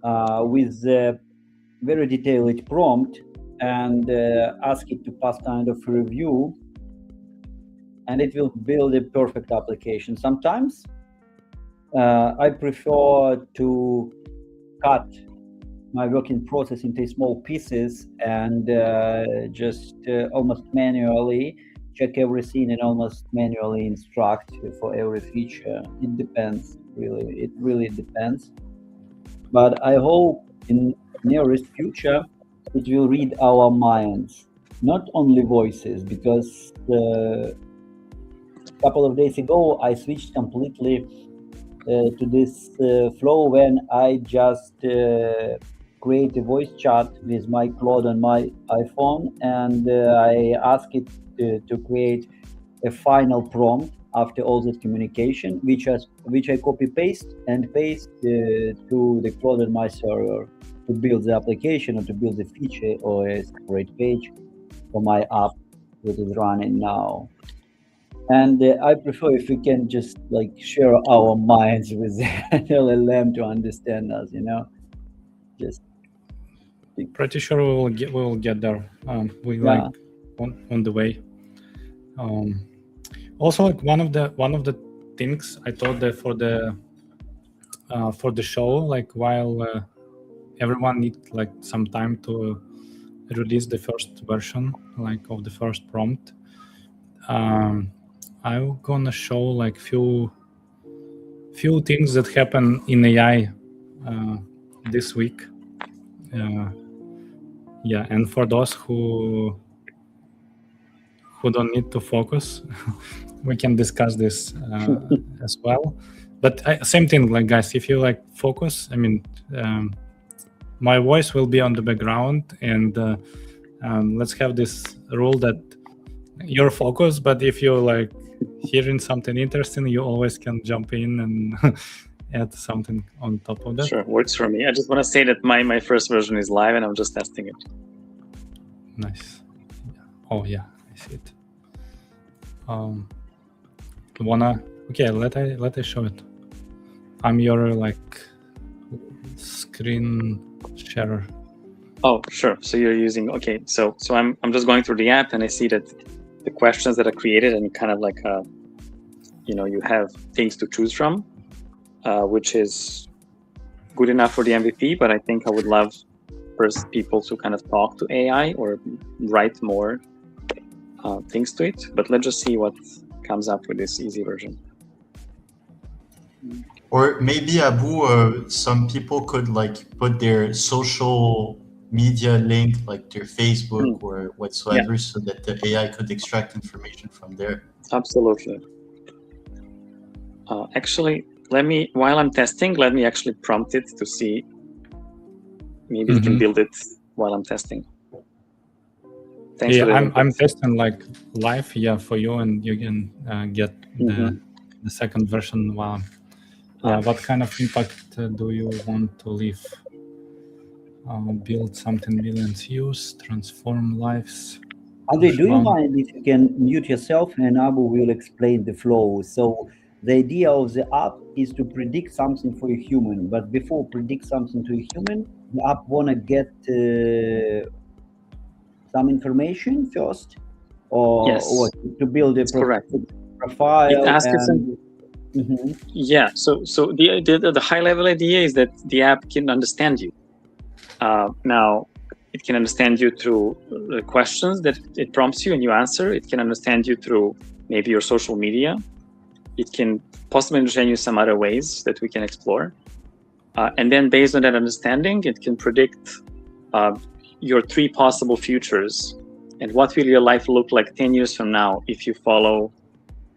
with a very detailed prompt and ask it to pass kind of review, and it will build a perfect application. Sometimes I prefer to cut my working process into small pieces and just almost manually check everything and almost manually instruct for every feature. It depends, really. It really depends. But I hope in nearest future it will read our minds, not only voices, because a couple of days ago I switched completely to this flow when I just create a voice chat with my Claude on my iPhone, and I ask it to create a final prompt after all that communication, which I copy paste and paste to the Claude on my server to build the application or to build a feature or a separate page for my app that is running now. And I prefer if we can just share our minds with the LLM to understand us, just Pretty sure we will get there. We Yeah. on the way. Also, one of the things I thought that for the show, while everyone needs some time to release the first version of the first prompt, I'm gonna show few things that happen in AI this week. Yeah, and for those who don't need to focus, we can discuss this as well. But same thing, guys, if you focus, I mean, my voice will be on the background, and let's have this rule that you're focused, but if you're hearing something interesting, you always can jump in and add something on top of that. Sure, works for me. I just want to say that my first version is live and I'm just testing it. Nice. Oh yeah, I see it. Okay, let I show it. I'm your screen sharer. Oh, sure. So you're using, okay. So I'm just going through the app and I see that the questions that are created and kind of you have things to choose from, which is good enough for the MVP, but I think I would love first people to kind of talk to AI or write more things to it. But let's just see what comes up with this easy version. Or maybe, Abu, some people could put their social media link, their Facebook or whatsoever, so that the AI could extract information from there. Absolutely. Actually, while I'm testing, let me actually prompt it to see. Maybe you can build it while I'm testing. Thanks for the I'm testing live, for you, and you can get the second version while. What kind of impact do you want to leave? Build something millions use, transform lives. Andre, do you mind if you can mute yourself and Abu will explain the flow? So the idea of the app is to predict something for a human, but before predict something to a human, the app wanna get some information first, or to build a profile. It asks you Yeah. So the high level idea is that the app can understand you. Now, it can understand you through the questions that it prompts you and you answer. It can understand you through maybe your social media. it can possibly understand you some other ways that we can explore. And then based on that understanding, it can predict your 3 possible futures and what will your life look like 10 years from now if you follow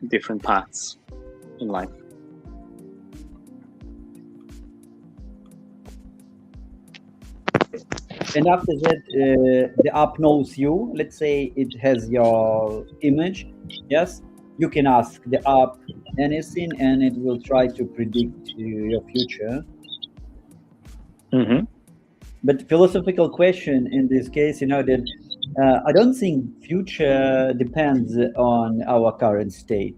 different paths in life. And after that, the app knows you. Let's say it has your image. Yes, you can ask the app anything, and it will try to predict your future. Mm-hmm. But philosophical question in this case, that I don't think future depends on our current state.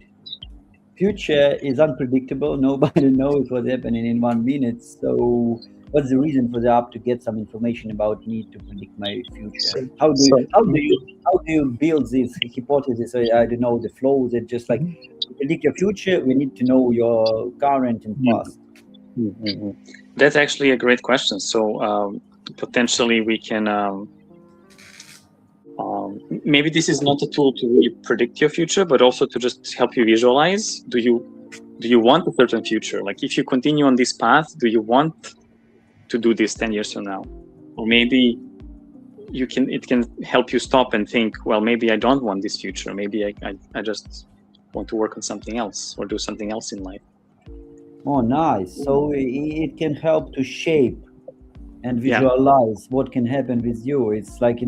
Future is unpredictable. Nobody knows what's happening in 1 minute. So what's the reason for the app to get some information about me to predict my future? How do you build this hypothesis? I don't know the flow that just like to predict your future. We need to know your current and past. Mm-hmm. That's actually a great question. So potentially we can maybe this is not a tool to really predict your future, but also to just help you visualize. Do you want a certain future? Like if you continue on this path, do you want to do this 10 years from now? Or maybe it can help you stop and think, well, maybe I don't want this future. Maybe I just want to work on something else or do something else in life. Oh, nice. So it can help to shape and visualize what can happen with you. It's like,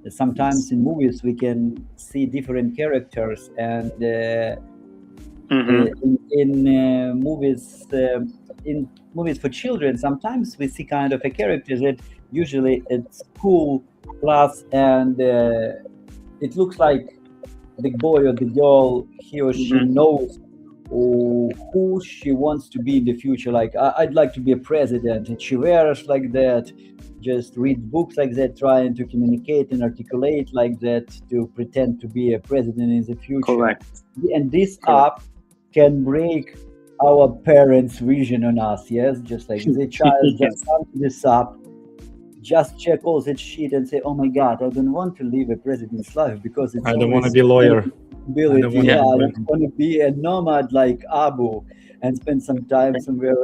sometimes in movies we can see different characters, and in movies for children, sometimes we see kind of a character that usually it's cool, class, and it looks like the boy or the girl, he or she knows who she wants to be in the future. Like, I'd like to be a president, and she wears like that, just read books like that, trying to communicate and articulate like that to pretend to be a president in the future. Correct. And this app can break our parents' vision on us. Yes, just like the child just come to this app, just check all that shit and say, oh my God, I don't want to live a president's life because it's I don't want to be a lawyer. I want to be a nomad like Abu and spend some time somewhere.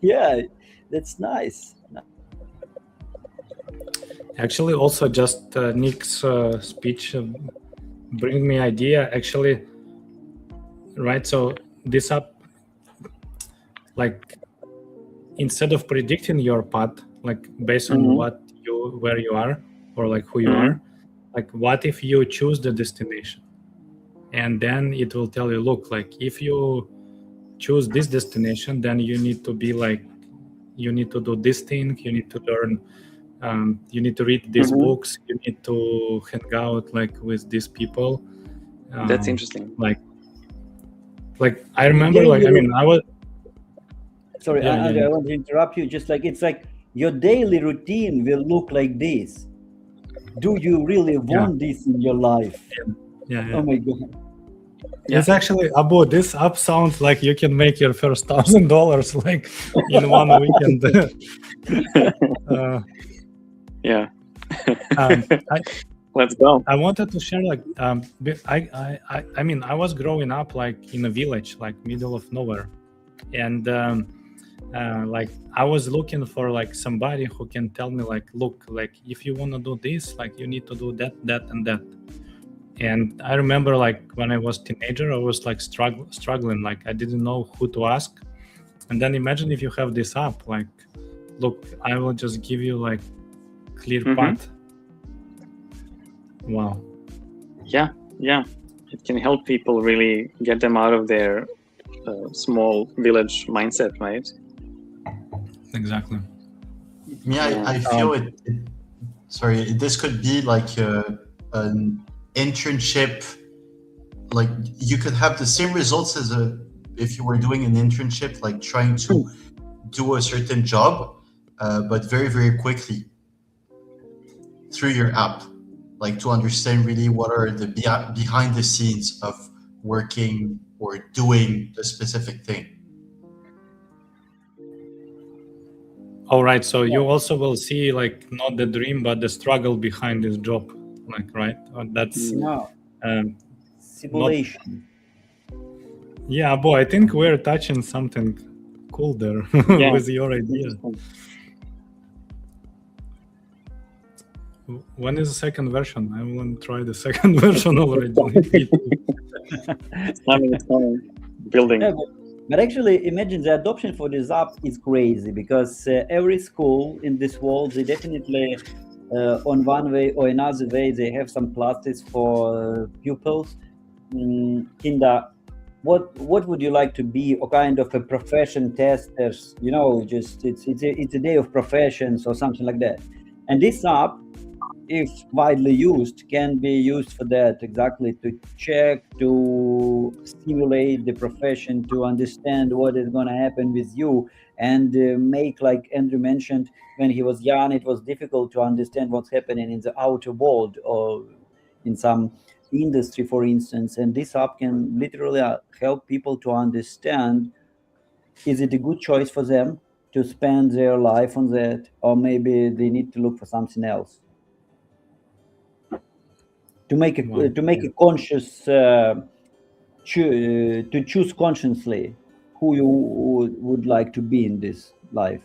Yeah, that's nice. Actually, also just Nick's speech bring me idea. Actually, right? So this app, like, instead of predicting your path, like based on where you are or like who you are, like what if you choose the destination, and then it will tell you, look, like if you choose this destination, then you need to be like, you need to do this thing, you need to learn. You need to read these books. You need to hang out like with these people. That's interesting. Like I remember, like I mean, I was. Sorry, Andrei, I want to interrupt you. Just like it's like your daily routine will look like this. Do you really want this in your life? Yeah. Oh my God. It's actually, Abu, this app sounds like you can make your first $1,000 like in 1 weekend. Let's go. I wanted to share, like, I mean, I was growing up like in a village, like middle of nowhere, and like I was looking for like somebody who can tell me, like, look, like if you want to do this, like you need to do that, and that. And I remember, like when I was teenager, I was like struggling, like I didn't know who to ask. And then imagine if you have this app, like, look, I will just give you like clear path. Wow. Yeah. It can help people really get them out of their small village mindset, right? Exactly. Yeah, I feel it. Sorry, this could be like an internship. Like you could have the same results as if you were doing an internship, like trying to do a certain job, but very, very quickly through your app, like to understand really what are the behind the scenes of working or doing a specific thing. All right. So you also will see like not the dream, but the struggle behind this job, like, right? That's simulation. Yeah, boy, I think we're touching something cool there Yeah. with your idea. Interesting. When is the second version? I want to try the second version already. It's coming. Building. Yeah, but actually, imagine the adoption for this app is crazy because every school in this world, they definitely, on one way or another way, they have some classes for pupils. Kinder, what would you like to be? Or kind of a profession testers? You know, just it's a day of professions or something like that. And this app, if widely used, can be used for that, exactly, to check, to stimulate the profession, to understand what is going to happen with you, and make, like Andrew mentioned, when he was young, it was difficult to understand what's happening in the outer world or in some industry, for instance. And this app can literally help people to understand, is it a good choice for them to spend their life on that, or maybe they need to look for something else. To make a conscious to choose consciously who you would like to be in this life.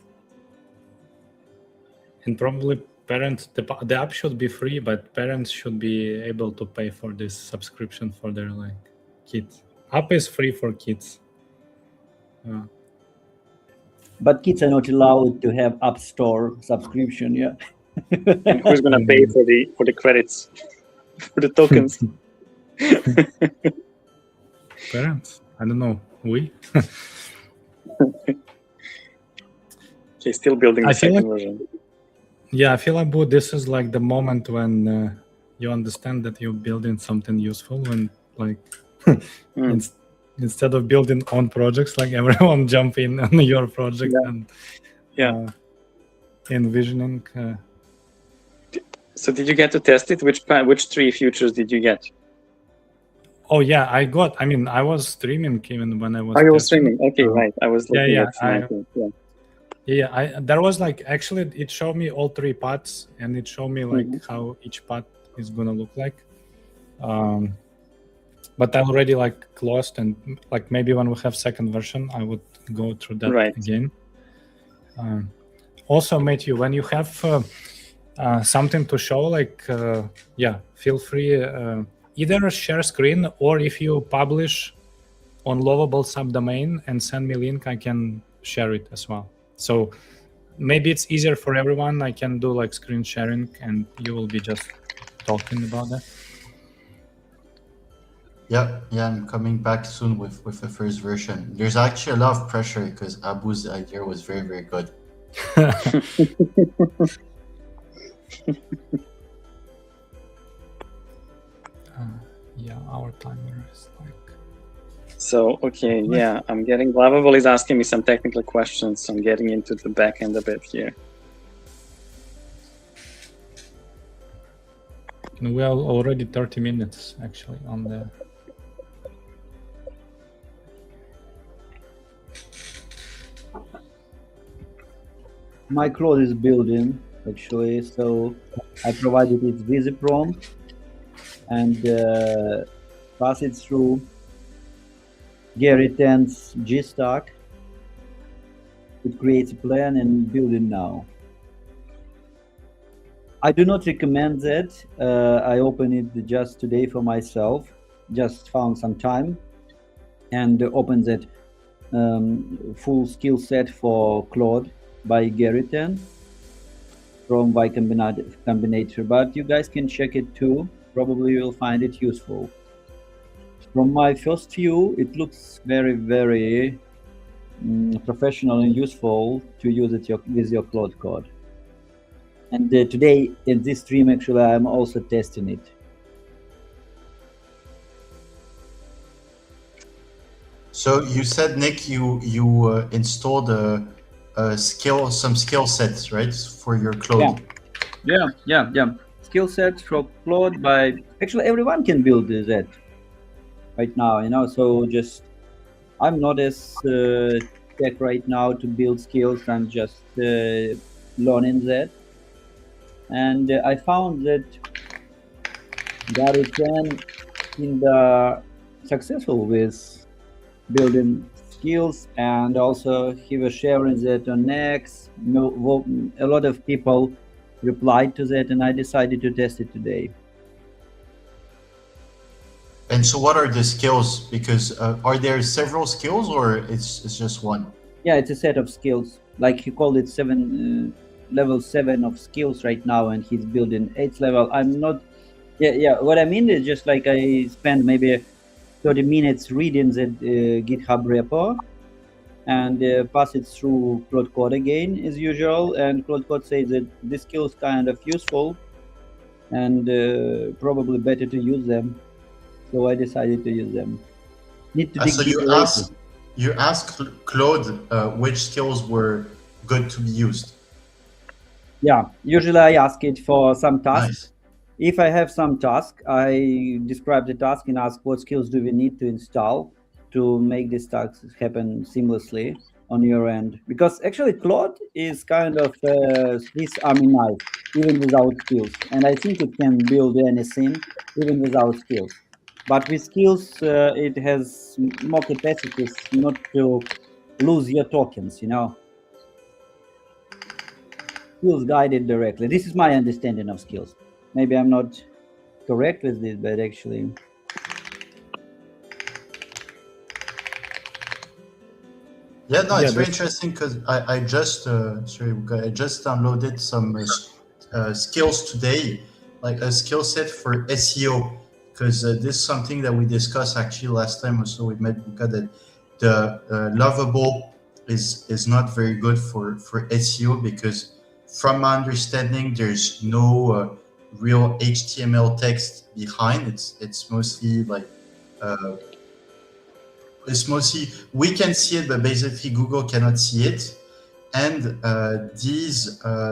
And probably parents, the app should be free, but parents should be able to pay for this subscription for their kids. App is free for kids. But kids are not allowed to have App Store subscription. Yeah. And who's going to pay for the credits, for the tokens? Parents, I don't know. We. Okay, still building the second version. Yeah, I feel like this is like the moment when you understand that you're building something useful, when instead of building own projects, like everyone jump in on your project and envisioning. So did you get to test it? Which 3 features did you get? Oh yeah, I was streaming even when I was. Oh, you were streaming. Okay, right. I was looking at there was actually it showed me all 3 paths, and it showed me how each path is gonna look like. But I already closed, and maybe when we have second version, I would go through that again. Also, Matthew, when you have something to show, feel free either share screen, or if you publish on Lovable subdomain and send me link, I can share it as well. So maybe it's easier for everyone. I can do screen sharing, and you will be just talking about that. Yeah, I'm coming back soon with the first version. There's actually a lot of pressure because Abu's idea was very, very good. Our timer is So, okay, I'm getting, Lovable is asking me some technical questions, so I'm getting into the back end a bit here. We are already 30 minutes actually on the. My Claude is building actually, so I provided its visit prompt and pass it through Gary 10's G-Stack. It creates a plan and build it now. I do not recommend that. I opened it just today for myself, just found some time, and opened that full skill set for Claude by Gary 10 from Y Combinator, but you guys can check it too. Probably you'll find it useful. From my first view, it looks very, very professional and useful to use it with your Claude code. And today in this stream, actually, I'm also testing it. So you said, Nick, you installed some skill sets, right, for your Claude? Yeah. Skill sets for Claude by actually everyone can build that right now, So just I'm not as tech right now to build skills. I'm just learning that, and I found that Gary 10 in the successful with building skills, and also he was sharing that on X. A lot of people replied to that, and I decided to test it today. And so what are the skills? Because are there several skills or it's just one? Yeah, it's a set of skills. Like he called it level 7 of skills right now, and he's building 8th level. I'm not. Yeah. What I mean is just like I spent maybe 30 minutes reading the GitHub repo and pass it through Claude Code again as usual. And Claude Code says that this skill is kind of useful and probably better to use them. So I decided to use them. Need to dig So you asked Claude which skills were good to be used. Yeah, usually I ask it for some task. Nice. If I have some task, I describe the task and ask what skills do we need to install to make this task happen seamlessly on your end. Because actually Claude is kind of a Swiss Army knife, even without skills. And I think it can build anything, even without skills. But with skills, it has more capacities not to lose your tokens, you know. Skills guided directly. This is my understanding of skills. Maybe I'm not correct with this, but actually. Yeah, no, it's very interesting because I just downloaded some skills today, like a skill set for SEO, because this is something that we discussed actually last time also with Medbuka, that the Lovable is not very good for SEO because from my understanding there's no real HTML text behind. It's mostly like we can see it, but basically Google cannot see it. And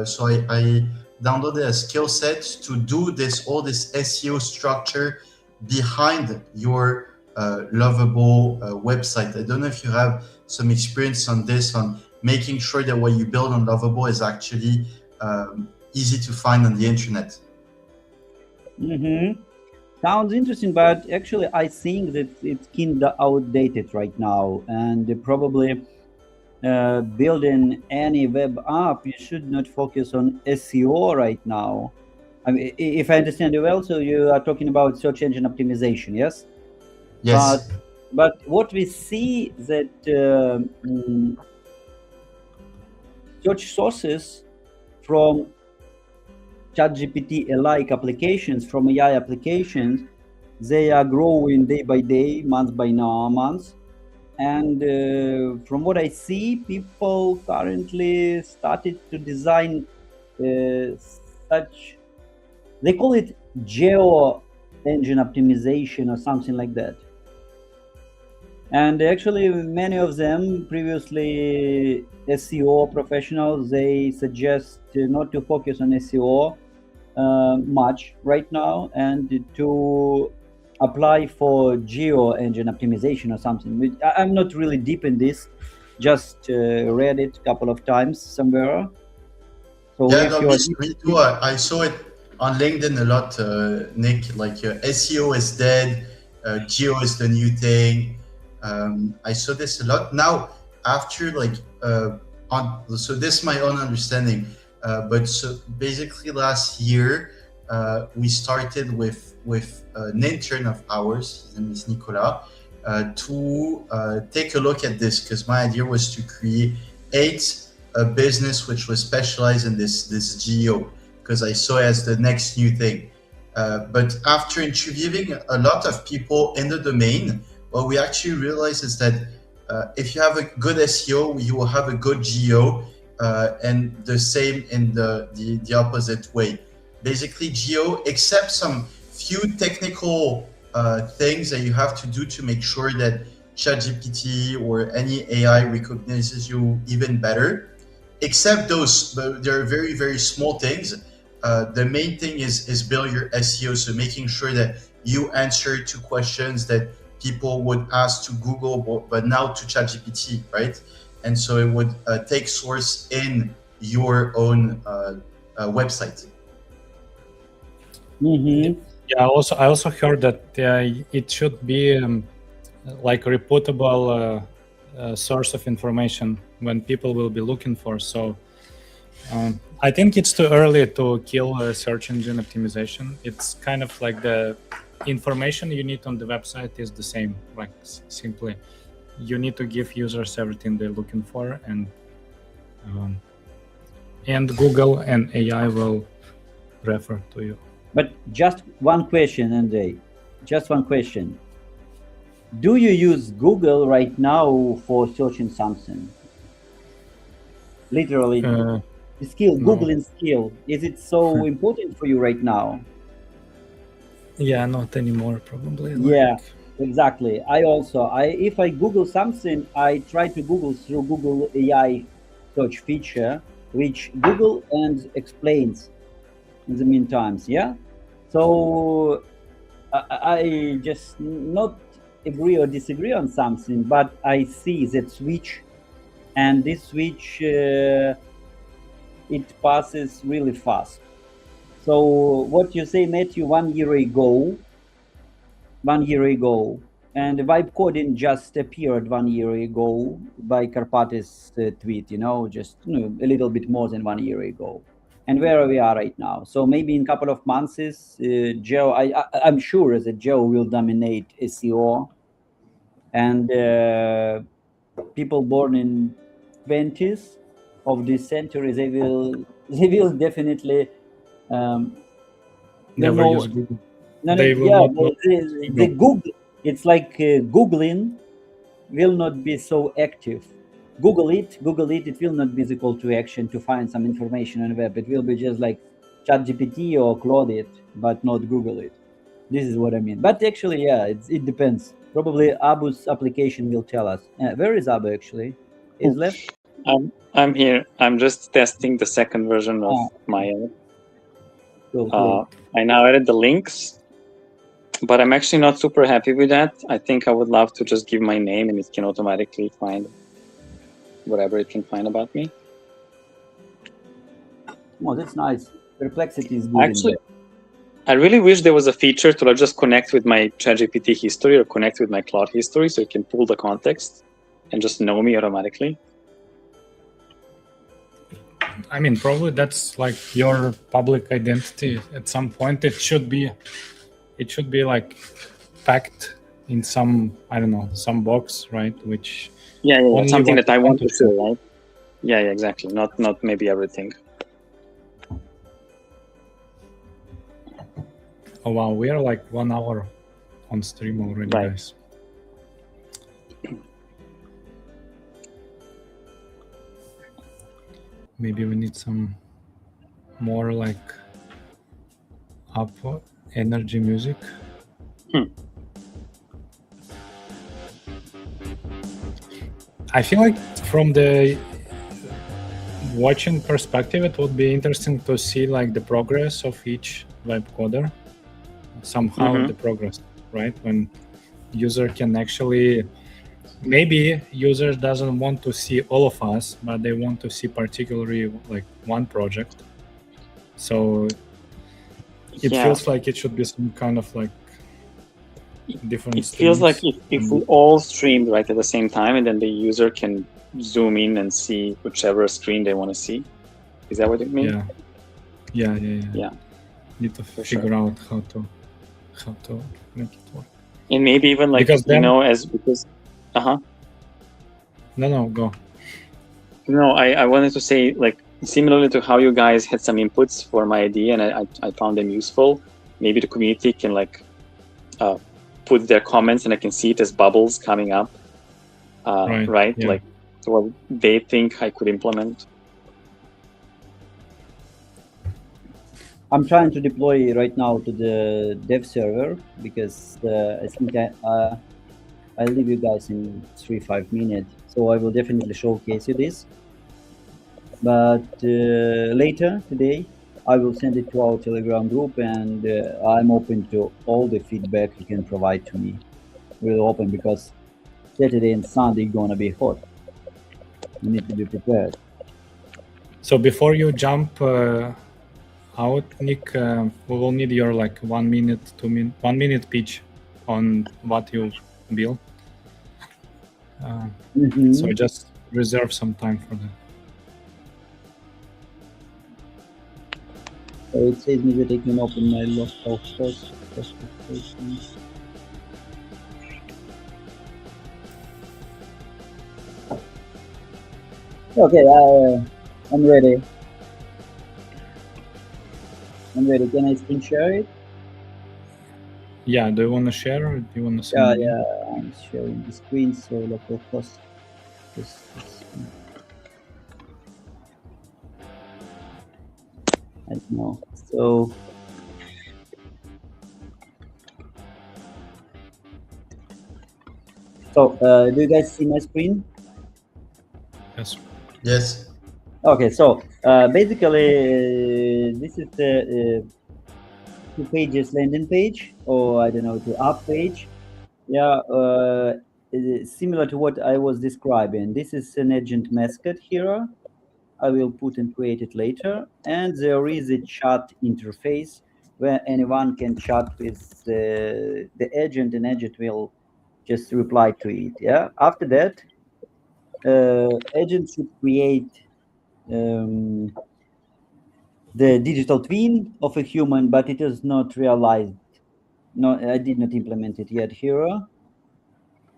so I downloaded a skill set to do all this SEO structure behind your Lovable website. I don't know if you have some experience on this, on making sure that what you build on Lovable is actually easy to find on the internet. Mm-hmm. Sounds interesting, but actually I think that it's kind of outdated right now, and probably building any web app, you should not focus on SEO right now. I mean, if I understand you well, so you are talking about search engine optimization, yes? Yes. But what we see that search sources from ChatGPT-alike applications, from AI applications, they are growing day by day, month by month. And from what I see, people currently started to design such, they call it geo engine optimization or something like that. And actually many of them, previously SEO professionals, they suggest not to focus on SEO much right now and to apply for geo engine optimization or something. I'm not really deep in this, just read it a couple of times somewhere. So yeah, no, me too. I saw it on LinkedIn a lot, Nick, like SEO is dead, geo is the new thing. I saw this a lot. Now, after so this is my own understanding, but so basically last year, we started with an intern of ours, his name is Nicolas, to take a look at this, because my idea was to create a business which was specialized in this geo, because I saw it as the next new thing. But after interviewing a lot of people in the domain, what we actually realized is that if you have a good SEO, you will have a good geo, and the same in the opposite way. Basically, geo, except some few technical things that you have to do to make sure that ChatGPT or any AI recognizes you even better. Except those, but they're very, very small things. The main thing is build your SEO, so making sure that you answer to questions that people would ask to Google, but now to ChatGPT, right? And so it would take source in your own website. Mm-hmm. Yeah, I also heard that it should be like reputable source of information when people will be looking for. So I think it's too early to kill search engine optimization. It's kind of like the information you need on the website is the same, like simply you need to give users everything they're looking for, and Google and AI will refer to you. But just one question, Andrei. Just one question. Do you use Google right now for searching something? Literally, the skill, no. Googling skill. Is it so important for you right now? Yeah, not anymore, probably. Yeah, exactly. If I Google something, I try to Google through Google AI search feature, which Google and explains in the meantime. Yeah. So I just not agree or disagree on something, but I see that switch, and this switch it passes really fast. So what you say, Matthew, 1 year ago, and vibecoding just appeared 1 year ago by Karpatis' tweet, just a little bit more than 1 year ago. And where we are right now. So maybe in a couple of months, Geo, I'm sure that Geo will dominate SEO, and people born in 20s of this century, they will definitely never use Google. They Google. It's like Googling will not be so active. Google it. It will not be the call to action to find some information on the web. It will be just like ChatGPT or Claude it, but not Google it. This is what I mean. But actually, yeah, it depends. Probably Abu's application will tell us. Where is Abu actually? Is left? I'm here. I'm just testing the second version of my app. Cool. I now added the links, but I'm actually not super happy with that. I think I would love to just give my name and it can automatically find whatever it can find about me. Oh, that's nice. Perplexity is good. Actually, I really wish there was a feature to just connect with my ChatGPT history or connect with my Claude history so it can pull the context and just know me automatically. I mean, probably that's like your public identity. At some point, it should be like packed in some, I don't know, some box, right? Which something that I want to see, right? Yeah, exactly. Not maybe everything. Oh wow, we are like 1 hour on stream already, guys. Maybe we need some more like up energy music. I feel like from the watching perspective, it would be interesting to see like the progress of each vibecoder. Somehow the progress, right? When user can actually, maybe user doesn't want to see all of us, but they want to see particularly like one project. So it feels like it should be some kind of like different. It feels like if we all streamed right at the same time, and then the user can zoom in and see whichever screen they want to see. Is that what it means? Yeah. Need to figure out how to make it work. And maybe even like because No, go. No, I wanted to say, like, similarly to how you guys had some inputs for my idea and I found them useful, maybe the community can like put their comments and I can see it as bubbles coming up, right? Yeah. Like what they think I could implement. I'm trying to deploy right now to the dev server because I think I'll leave you guys in 3-5 minutes. So I will definitely showcase you this. But later today, I will send it to our Telegram group, and I'm open to all the feedback you can provide to me. Really open, because Saturday and Sunday gonna be hot. You need to be prepared. So before you jump out, Nick, we will need your like 1 minute, 1 minute pitch on what you built. So just reserve some time for that. So it says me that I can open my local host. Okay, I'm ready. Can I screen share it? Yeah, do you want to share or do you want to send Yeah, me? yeah, I'm sharing the screen, so localhost. I don't know. So do you guys see my screen? Yes. Yes. Okay, so basically this is the 2 pages landing page, or I don't know, the app page. Yeah, similar to what I was describing. This is an agent mascot here. I will put and create it later. And there is a chat interface where anyone can chat with the agent, and agent will just reply to it. Yeah. After that, agent should create the digital twin of a human, but it is not realized. No, I did not implement it yet here.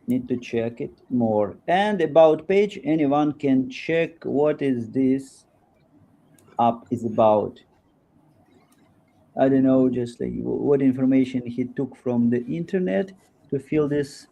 Need to check it more. And about page, anyone can check what is this app is about. I don't know, just like what information he took from the internet to fill this.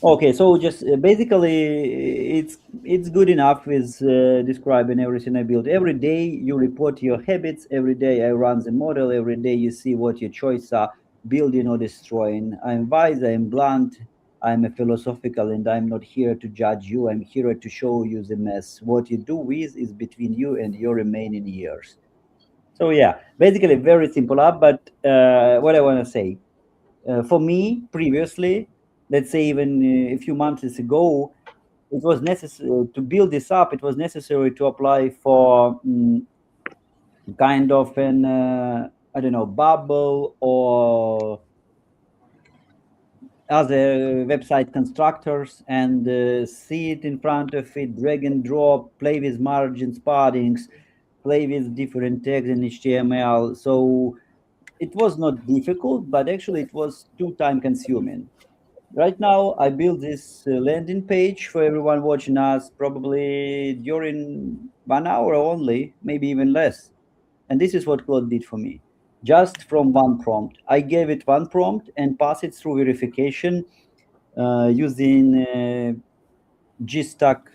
Okay, so just basically, it's good enough with describing everything I build. Every day you report your habits. Every day I run the model. Every day you see what your choices are, building or destroying. I'm wise. I'm blunt. I'm a philosophical, and I'm not here to judge you. I'm here to show you the mess. What you do with is between you and your remaining years. So yeah, basically very simple app. But what I want to say, for me previously, let's say even a few months ago, it was necessary to build this up. It was necessary to apply for kind of an I don't know, bubble or other website constructors, and see it in front of it, drag and drop, play with margins, paddings, play with different tags in HTML. So it was not difficult, but actually it was too time consuming. Right now, I built this landing page for everyone watching us probably during 1 hour only, maybe even less. And this is what Claude did for me. Just from one prompt. I gave it one prompt and passed it through verification using G-Stack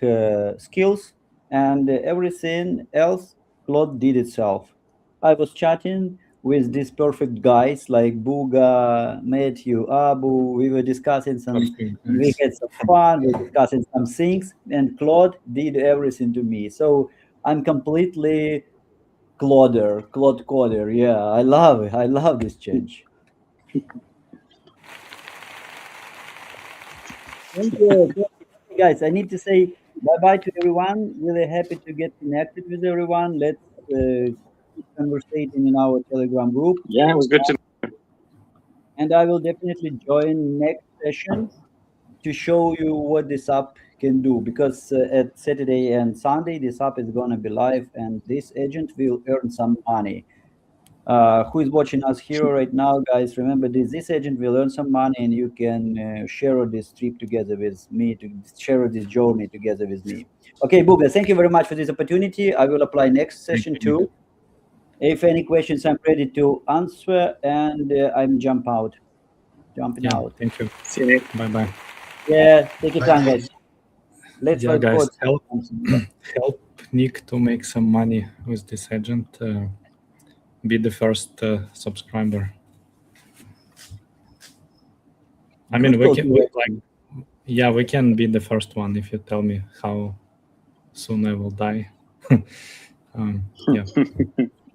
skills, and everything else Claude did itself. I was chatting with these perfect guys like Buga, Matthew, Abu. We were discussing we had some fun, we were discussing some things, and Claude did everything to me. So I'm completely Claude coder. Yeah, I love it. I love this change. Thank you. Guys, I need to say bye-bye to everyone. Really happy to get connected with everyone. Let's keep conversating in our Telegram group. Yeah, it was good to. And I will definitely join next session to show you what this app can do, because at Saturday and Sunday, this app is going to be live, and this agent will earn some money. Who is watching us here right now, guys? Remember this agent will earn some money, and you can share this trip together with me, to share this journey together with me. Okay, Buga, thank you very much for this opportunity. I will apply next session too. If any questions, I'm ready to answer, and I'm jumping out. Thank you. See you. Bye. Yeah, take your Bye, time, guys. guys. Let's Yeah, vibe guys, code. help Nick to make some money with this agent. Be the first subscriber. I mean, we can be the first one if you tell me how soon I will die. Yeah.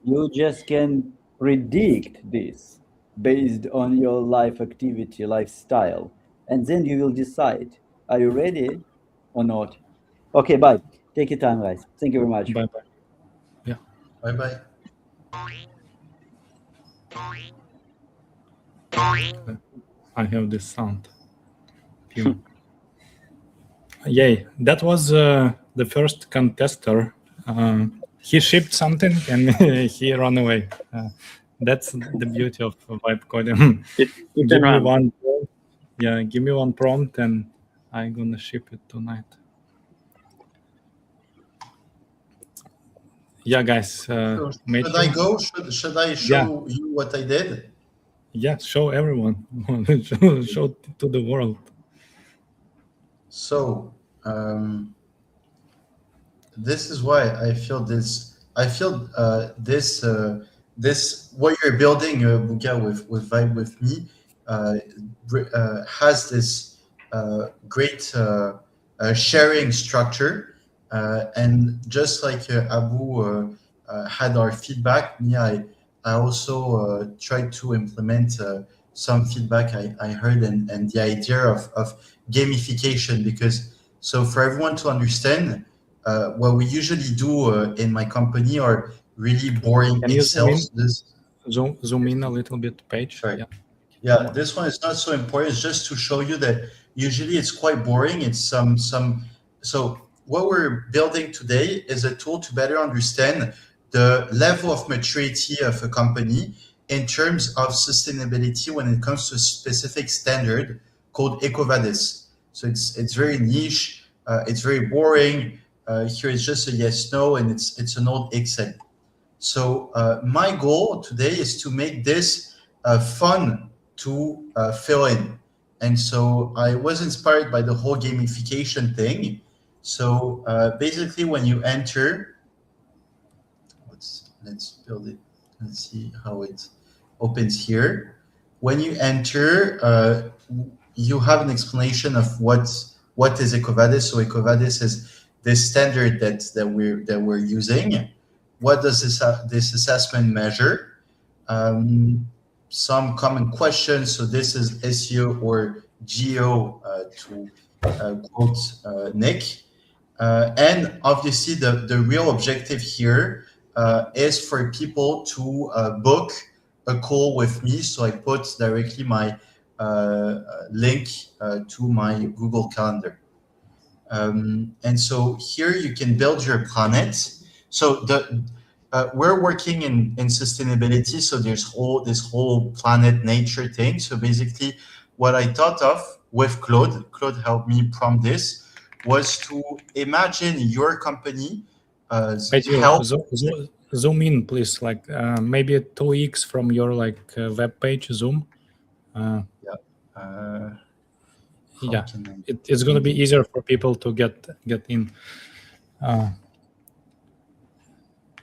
You just can predict this based on your life activity, lifestyle, and then you will decide, are you ready or not? Okay, bye. Take your time, guys. Thank you very much. Bye. Yeah. Bye. I have this sound. Pew. Yay! That was the first contester. He shipped something and he ran away. That's the beauty of vibecoding. It Give can me run. one. Yeah, give me one prompt and I'm gonna ship it tonight. Yeah, guys. So Matthew? should I go? Should I show you what I did? Yeah, show everyone. show to the world. So this is why I feel this. I feel this what you're building, Buga, with Vibe with me, has this great sharing structure, and just like Abu had our feedback, me I also tried to implement some feedback I heard, and the idea of gamification, because so for everyone to understand. What we usually do in my company are really boring Can you zoom in? Excels. Zoom in a little bit page. Sorry. Yeah, this one is not so important. It's just to show you that usually it's quite boring. It's some. So what we're building today is a tool to better understand the level of maturity of a company in terms of sustainability when it comes to a specific standard called EcoVadis. So it's very niche. It's very boring. Here it's just a yes/no, and it's an old Excel. So my goal today is to make this fun to fill in. And so I was inspired by the whole gamification thing. So basically, when you enter, let's build it. Let's see how it opens here. When you enter, you have an explanation of what is EcoVadis. So EcoVadis is this standard that we're using. What does this assessment measure? Some common questions. So this is SEO or GEO, to quote Nick. And obviously the real objective here is for people to book a call with me. So I put directly my link to my Google Calendar. And so here you can build your planet. So we're working in sustainability. So there's this whole planet nature thing. So basically what I thought of with Claude helped me prompt this, was to imagine your company help. Zoom in, please. Like maybe 2x from your web page. Zoom. Yeah, it's going to be easier for people to get in.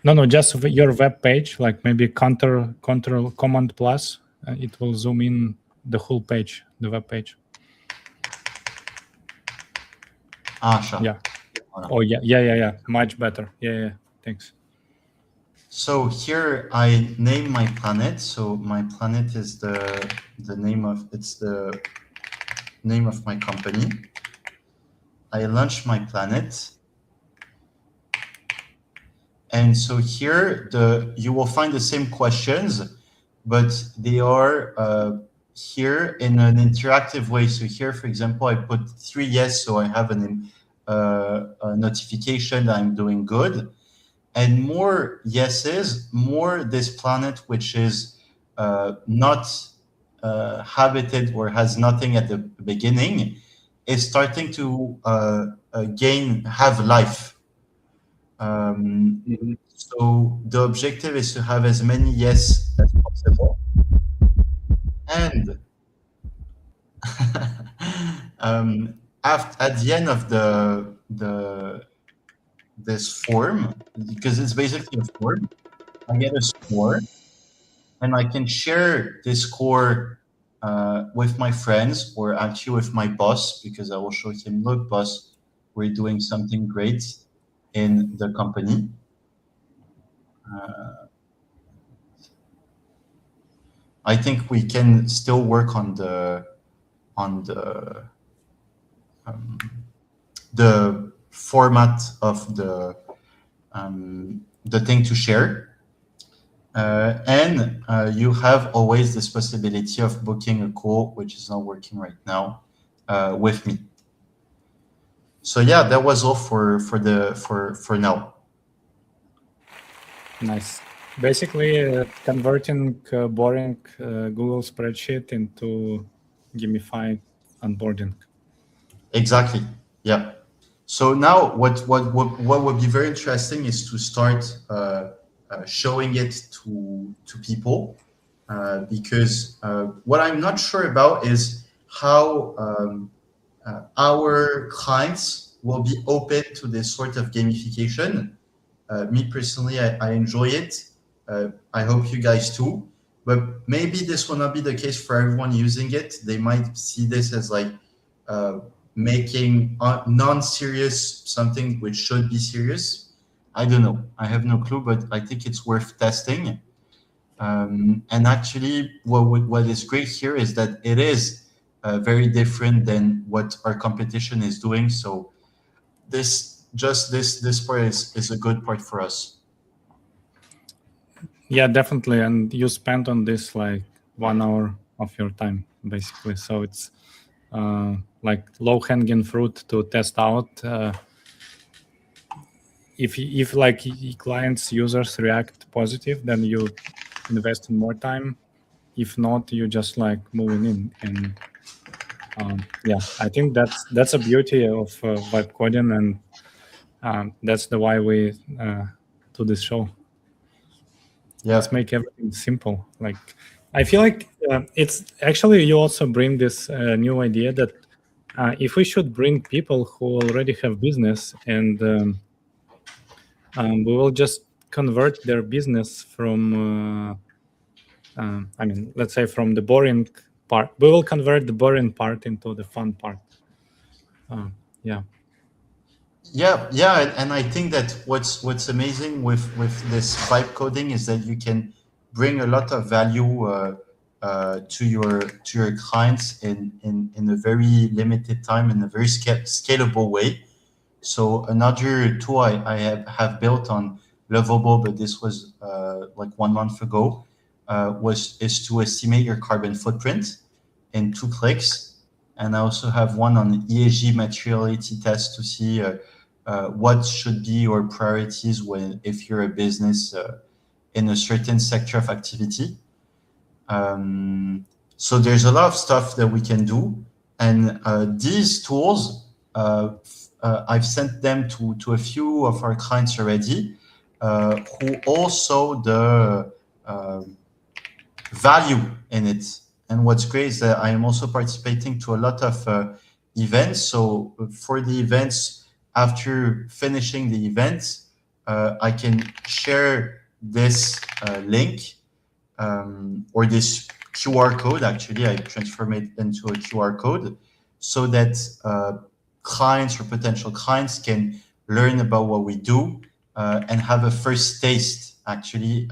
No, just your web page, like maybe Control Command plus. It will zoom in the whole page, the web page. Sure. Yeah. Oh yeah. Much better. Yeah. Thanks. So here I name my planet. So my planet is the name of my company. I launch my planet. And so here you will find the same questions, but they are here in an interactive way. So here, for example, I put 3 yes, so I have a notification that I'm doing good. And more yeses, more this planet, which is not habited or has nothing at the beginning, is starting to have life. So the objective is to have as many yes as possible. And at the end of this form, because it's basically a form, I get a score, and I can share this score with my friends, or actually with my boss, because I will show him, look, boss, we're doing something great in the company. I think we can still work on the format of the thing to share, and you have always this possibility of booking a call, which is not working right now, with me. So yeah, that was all for now. Nice. Basically, converting boring Google spreadsheet into gamified onboarding. Exactly. Yeah. So now, what would be very interesting is to start showing it to people, because what I'm not sure about is how our clients will be open to this sort of gamification. Me personally, I enjoy it. I hope you guys too. But maybe this will not be the case for everyone using it. They might see this as like making non-serious something which should be serious. I don't know. I have no clue, but I think it's worth testing. And actually, what is great here is that it is very different than what our competition is doing. So this part is a good part for us. Yeah, definitely. And you spent on this like 1 hour of your time, basically. So it's like low-hanging fruit to test out. If like clients, users react positive, then you invest in more time. If not, you just like moving in. And yeah, I think that's a beauty of vibe coding, and that's the why we do this show. Yeah. Let's make everything simple. Like, I feel like it's actually, you also bring this new idea that if we should bring people who already have business, and we will just convert their business from I mean, let's say from the boring part, we will convert the boring part into the fun part. Yeah. And I think that what's amazing with this vibe coding is that you can bring a lot of value to your clients in a very limited time, in a very scalable way. So another tool I have built on Lovable, but this was like 1 month ago, is to estimate your carbon footprint in 2 clicks. And I also have one on ESG materiality test to see what should be your priorities if you're a business in a certain sector of activity. So there's a lot of stuff that we can do, and these tools I've sent them to a few of our clients already, who also the value in it. And what's great is that I am also participating to a lot of events. So for the events, after finishing the event, I can share this link or this QR code. Actually, I transform it into a QR code so that clients or potential clients can learn about what we do and have a first taste, actually,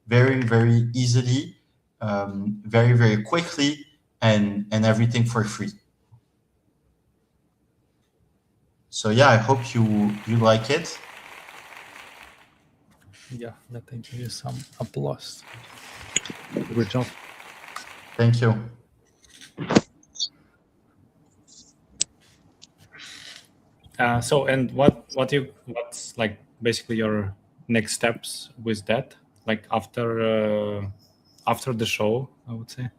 very, very easily, very, very quickly, and everything for free. So yeah, I hope you like it. Yeah, let me give you some applause. Good job. Thank you. So, and what's like basically your next steps with that? Like after the show, I would say.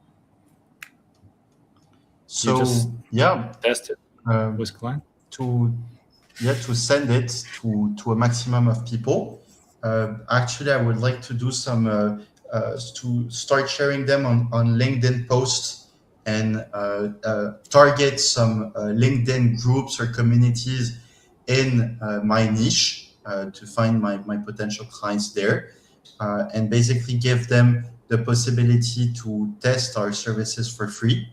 So just yeah, test it with client. to send it to a maximum of people. Actually, I would like to do some to start sharing them on LinkedIn posts and target some LinkedIn groups or communities in my niche to find my potential clients there, and basically give them the possibility to test our services for free.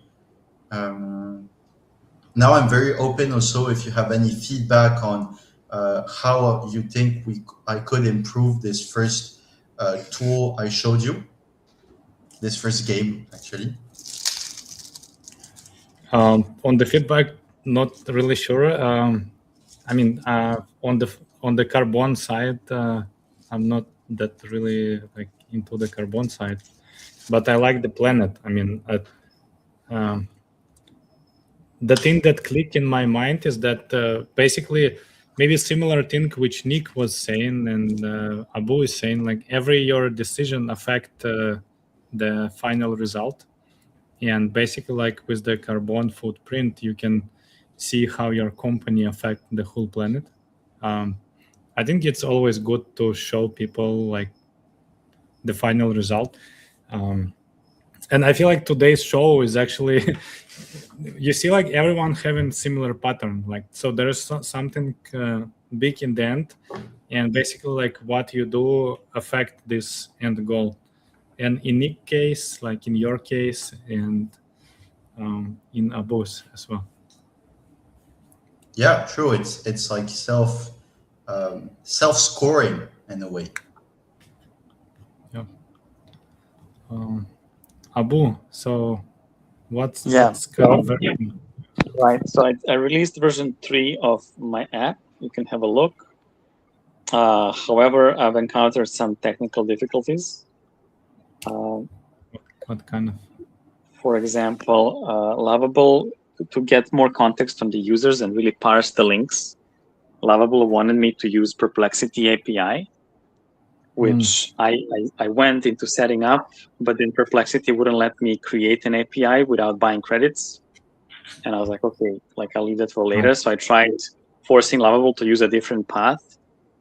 Now I'm very open also if you have any feedback on how you think I could improve this first tool I showed you, this first game actually. On the feedback, not really sure. I mean, on the carbon side, I'm not that really like into the carbon side, but I like the planet. I mean, the thing that clicked in my mind is that basically maybe similar thing which Nick was saying and Abu is saying, like every your decision affect the final result. And basically, like with the carbon footprint, you can see how your company affect the whole planet. I think it's always good to show people like the final result. And I feel like today's show is actually, you see like everyone having similar pattern. Like, so there's something big in the end, and basically like what you do affect this end goal. And in Nick's case, like in your case, and in Abu's as well. Yeah, true. It's like self-scoring in a way. Yeah. Abu, so what's kind of version? Right. So I released version 3 of my app. You can have a look. However, I've encountered some technical difficulties. What kind of? For example, Lovable, to get more context from the users and really parse the links, Lovable wanted me to use Perplexity API, which I went into setting up, but then Perplexity wouldn't let me create an API without buying credits. And I was like, okay, like I'll leave that for later. So I tried forcing Lovable to use a different path,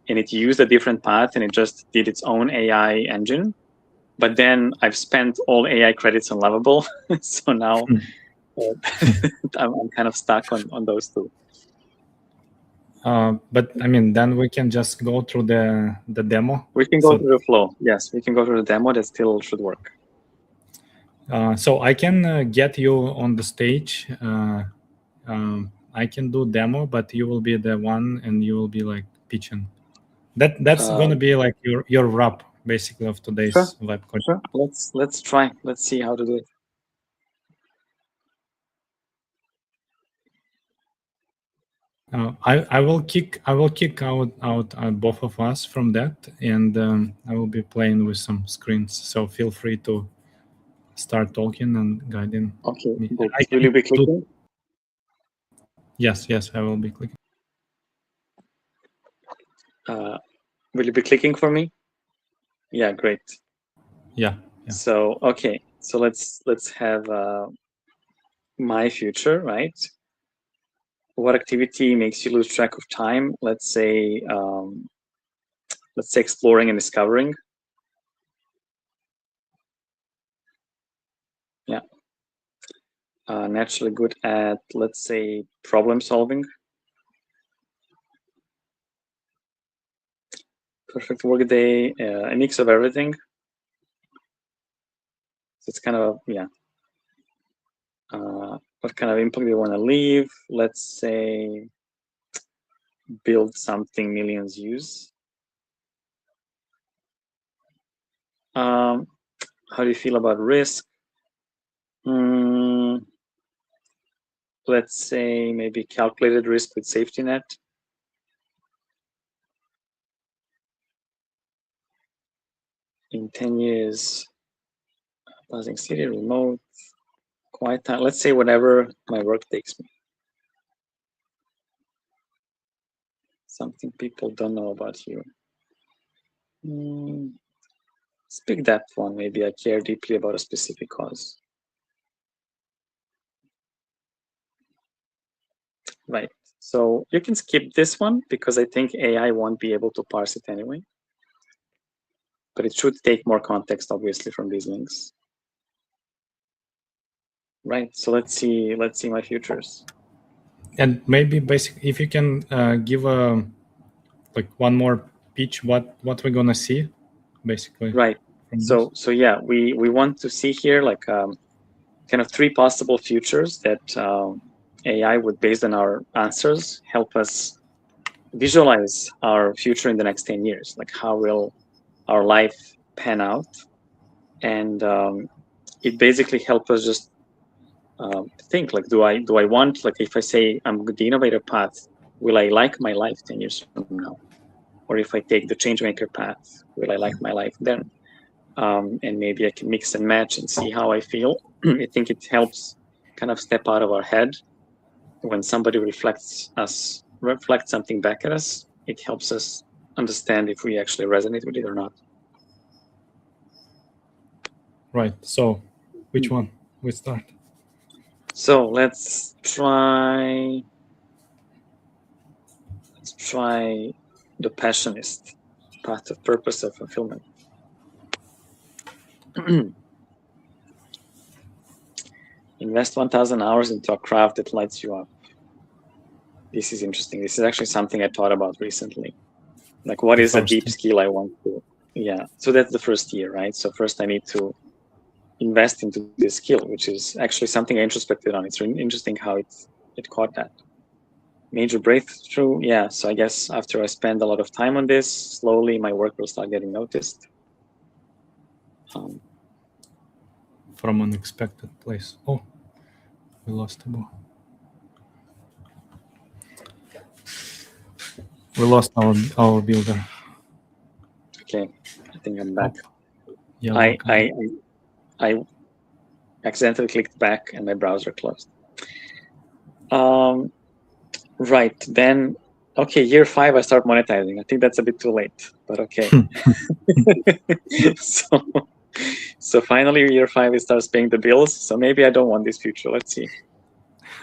and it used a different path, and it just did its own AI engine. But then I've spent all AI credits on Lovable, so now I'm kind of stuck on those two. But I mean, then we can just go through the demo. We can go through the flow. Yes, we can go through the demo. That still should work. So I can get you on the stage. I can do demo, but you will be the one, and you will be like pitching. That's gonna be like your wrap, basically, of today's vibe coding. Sure. Let's try. Let's see how to do it. I will kick out both of us from that, and I will be playing with some screens. So feel free to start talking and guiding. Okay. Me. Will you be clicking? Yes, I will be clicking. Will you be clicking for me? Yeah, great. Yeah. So okay, so let's have my future, right? What activity makes you lose track of time? Let's say exploring and discovering. Yeah. Naturally good at, let's say, problem solving. Perfect work day, a mix of everything. So it's kind of, yeah. What kind of impact do you want to leave? Let's say build something millions use. How do you feel about risk? Let's say maybe calculated risk with safety net. In 10 years, buzzing city, remote, quiet time. Let's say whatever my work takes me. Something people don't know about you. Let's pick that one. Maybe I care deeply about a specific cause. Right. So you can skip this one because I think AI won't be able to parse it anyway. But it should take more context, obviously, from these links. Right. So let's see my futures. And maybe basically, if you can give like one more pitch, what we're gonna see, basically. Right. So yeah, we want to see here like kind of 3 possible futures that AI would, based on our answers, help us visualize our future in the next 10 years. Like how will our life pan out? And it basically helps us just think like, do I want, like if I say I'm the innovator path, will I like my life 10 years from now? Or if I take the change maker path, will I like my life then? And maybe I can mix and match and see how I feel. I think it helps kind of step out of our head when somebody reflects something back at us, it helps us understand if we actually resonate with it or not. Right. So, which one we start? So let's try the passionist, path of purpose of fulfillment. Invest 1,000 hours into a craft that lights you up. This is interesting. This is actually something I thought about recently. Like, what is a deep skill I want to? Yeah. So that's the first year, right? So first I need to invest into this skill, which is actually something I introspected on. It's really interesting how it caught that. Major breakthrough. Yeah. So I guess after I spend a lot of time on this, slowly my work will start getting noticed. From unexpected place. Oh, we lost the ball. We lost our builder. Okay, I think I'm back. Yeah, I accidentally clicked back and my browser closed. Right, then, okay, year 5 I start monetizing. I think that's a bit too late, but okay. So finally year 5 it starts paying the bills. So maybe I don't want this future. Let's see.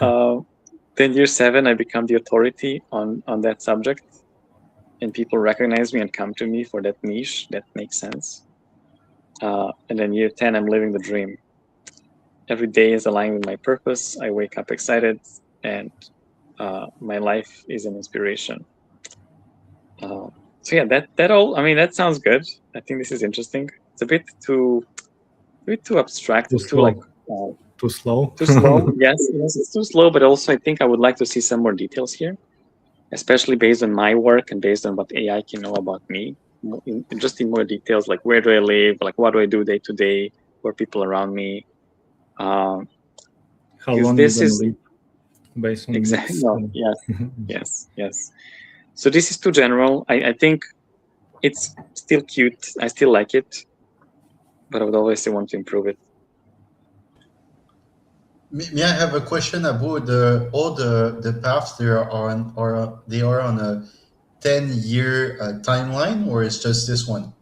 Then year 7 I become the authority on that subject, and people recognize me and come to me for that niche. That makes sense. And then year 10 I'm living the dream. Every day is aligned with my purpose. I wake up excited, and my life is an inspiration. So yeah, that all. I mean, that sounds good. I think this is interesting. It's a bit too abstract. Too slow. Too slow. Too slow. Yes, it's too slow. But also, I think I would like to see some more details here, especially based on my work and based on what AI can know about me. Just in more details, like where do I live, like what do I do day to day, who are people around me. How long this is live based on exactly. No, yes. So this is too general. I think it's still cute. I still like it, but I would always want to improve it. May I have a question about all the paths they are on a 10-year timeline, or it's just this one?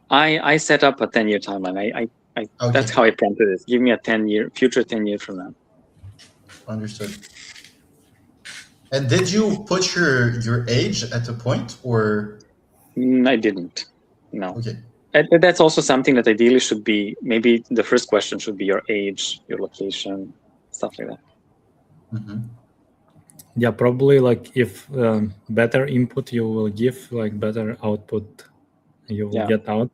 I set up a 10-year timeline. Okay. That's how I prompted it. Give me a future 10 years from now. Understood. And did you put your age at a point, or? I didn't. No. Okay. That's also something that ideally should be, maybe the first question should be your age, your location, stuff like that. Mm-hmm. Yeah, probably like if better input you will give, like better output you will get out.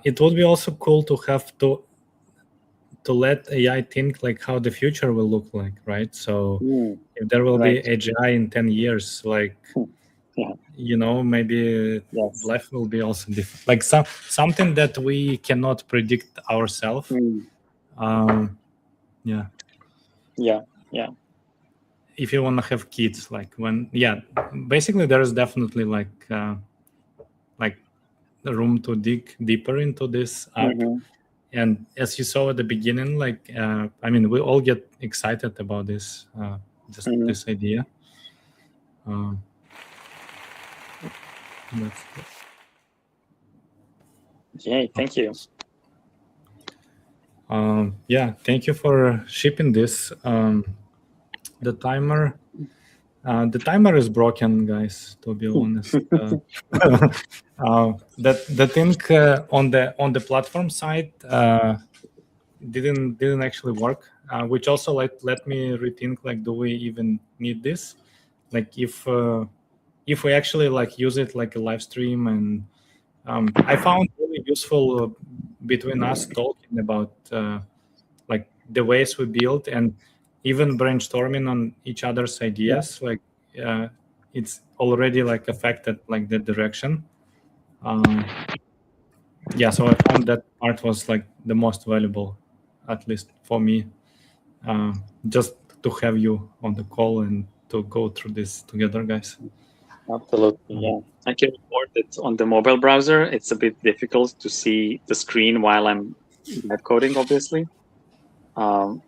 It would be also cool to have to let AI think like how the future will look like, right? So if there will be AGI in 10 years, like, maybe life will be also different. Like something that we cannot predict ourselves. Yeah. If you want to have kids, like basically there is definitely like room to dig deeper into this app. And as you saw at the beginning, like, I mean, we all get excited about this, this idea. Yay, thank you. Thank you for shipping this. The timer is broken, guys, to be honest. The thing on the platform side didn't actually work, which also let me rethink, like, do we even need this? Like, if we actually like use it like a live stream, and I found really useful between us talking about like the ways we build and even brainstorming on each other's ideas. Like it's already like affected like the direction. So I found that part was like the most valuable, at least for me, just to have you on the call and to go through this together, guys. Absolutely, yeah. I can report that on the mobile browser, it's a bit difficult to see the screen while I'm coding, obviously. So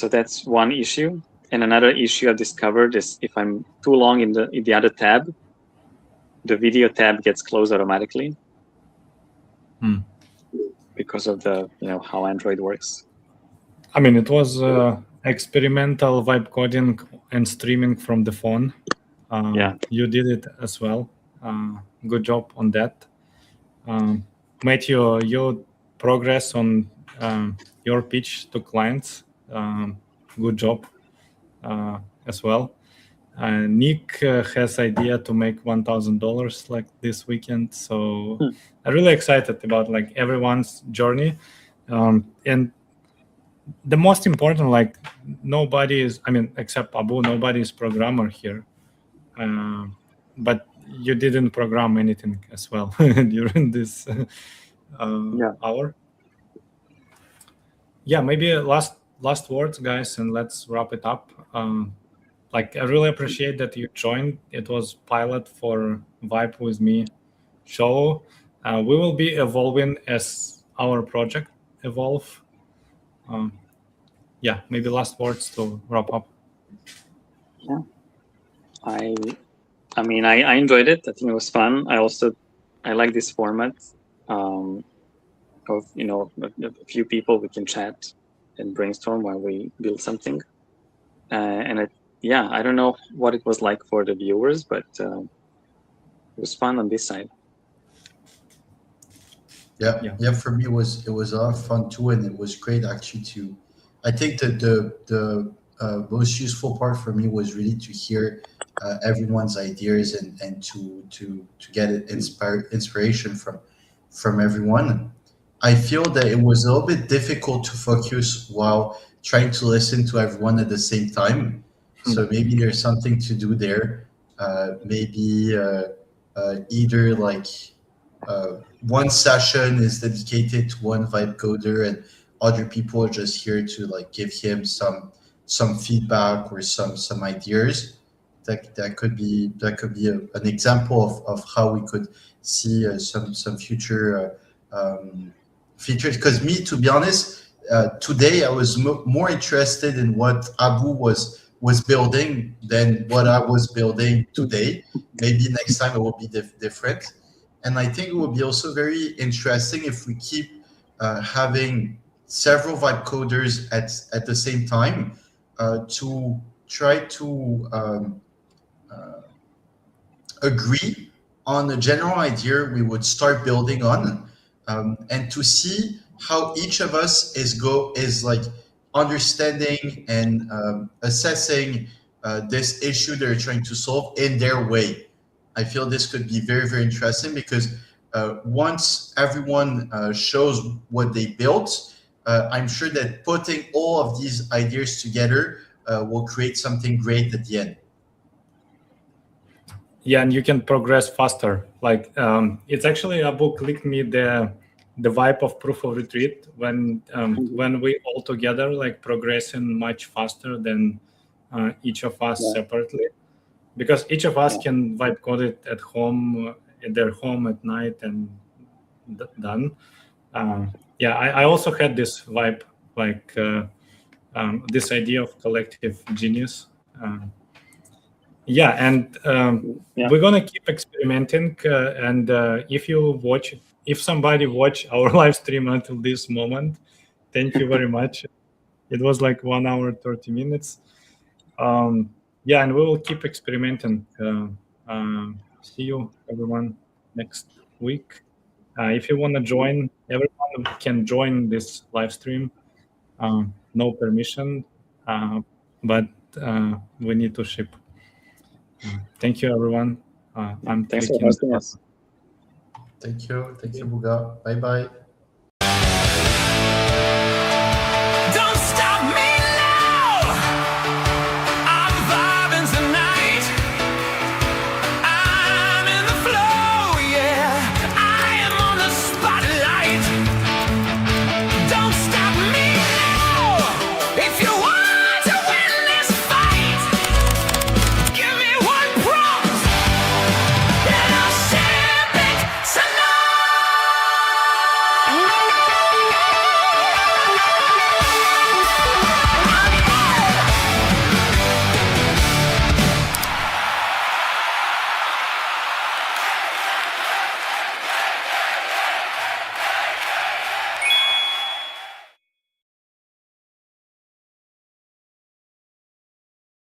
that's one issue. another issue I've discovered is if I'm too long in the other tab, the video tab gets closed automatically because of the how Android works. I mean, it was experimental vibe coding and streaming from the phone. You did it as well. Good job on that. Matthew, your progress on your pitch to clients, good job as well. Nick has idea to make $1,000 like this weekend, so I'm really excited about like everyone's journey. And the most important, like nobody is, I mean, except Abu, nobody is programmer here. But you didn't program anything as well during this hour. Yeah, maybe last words, guys, and let's wrap it up. Like, I really appreciate that you joined. It was pilot for Vibe with Me show. We will be evolving as our project evolve. Yeah, maybe last words to wrap up. Yeah, I mean, I enjoyed it. I think it was fun. I like this format of a few people we can chat and brainstorm while we build something. And I don't know what it was like for the viewers, but it was fun on this side. Yeah. For me, it was a lot of fun too, and it was great actually to. I think that the most useful part for me was really to hear everyone's ideas and to get inspiration from everyone. I feel that it was a little bit difficult to focus while trying to listen to everyone at the same time. So maybe there's something to do there. Maybe either like one session is dedicated to one vibe coder, and other people are just here to like give him some feedback or some ideas. That could be an example of how we could see some future features. Because me, to be honest, today I was more interested in what Abu was building than what I was building today. Maybe next time it will be different. And I think it will be also very interesting if we keep having several vibe coders at the same time to try to agree on a general idea we would start building on, and to see how each of us is like understanding and assessing this issue they're trying to solve in their way. I feel this could be very, very interesting because once everyone shows what they built, I'm sure that putting all of these ideas together will create something great at the end. Yeah, and you can progress faster. Like it's actually Abu clicked me the vibe of proof of retreat when we all together like progressing much faster than each of us separately, because each of us can vibe code it at home, in their home at night, and done. I also had this vibe, like this idea of collective genius. We're gonna keep experimenting, and if somebody watch our live stream until this moment, thank you very much. It was like 1 hour 30 minutes. And we will keep experimenting. See you everyone next week. If you want to join, everyone can join this live stream. No permission, but we need to ship. Thank you, everyone. Thanks for hosting us. Thank you, Buga. Bye bye.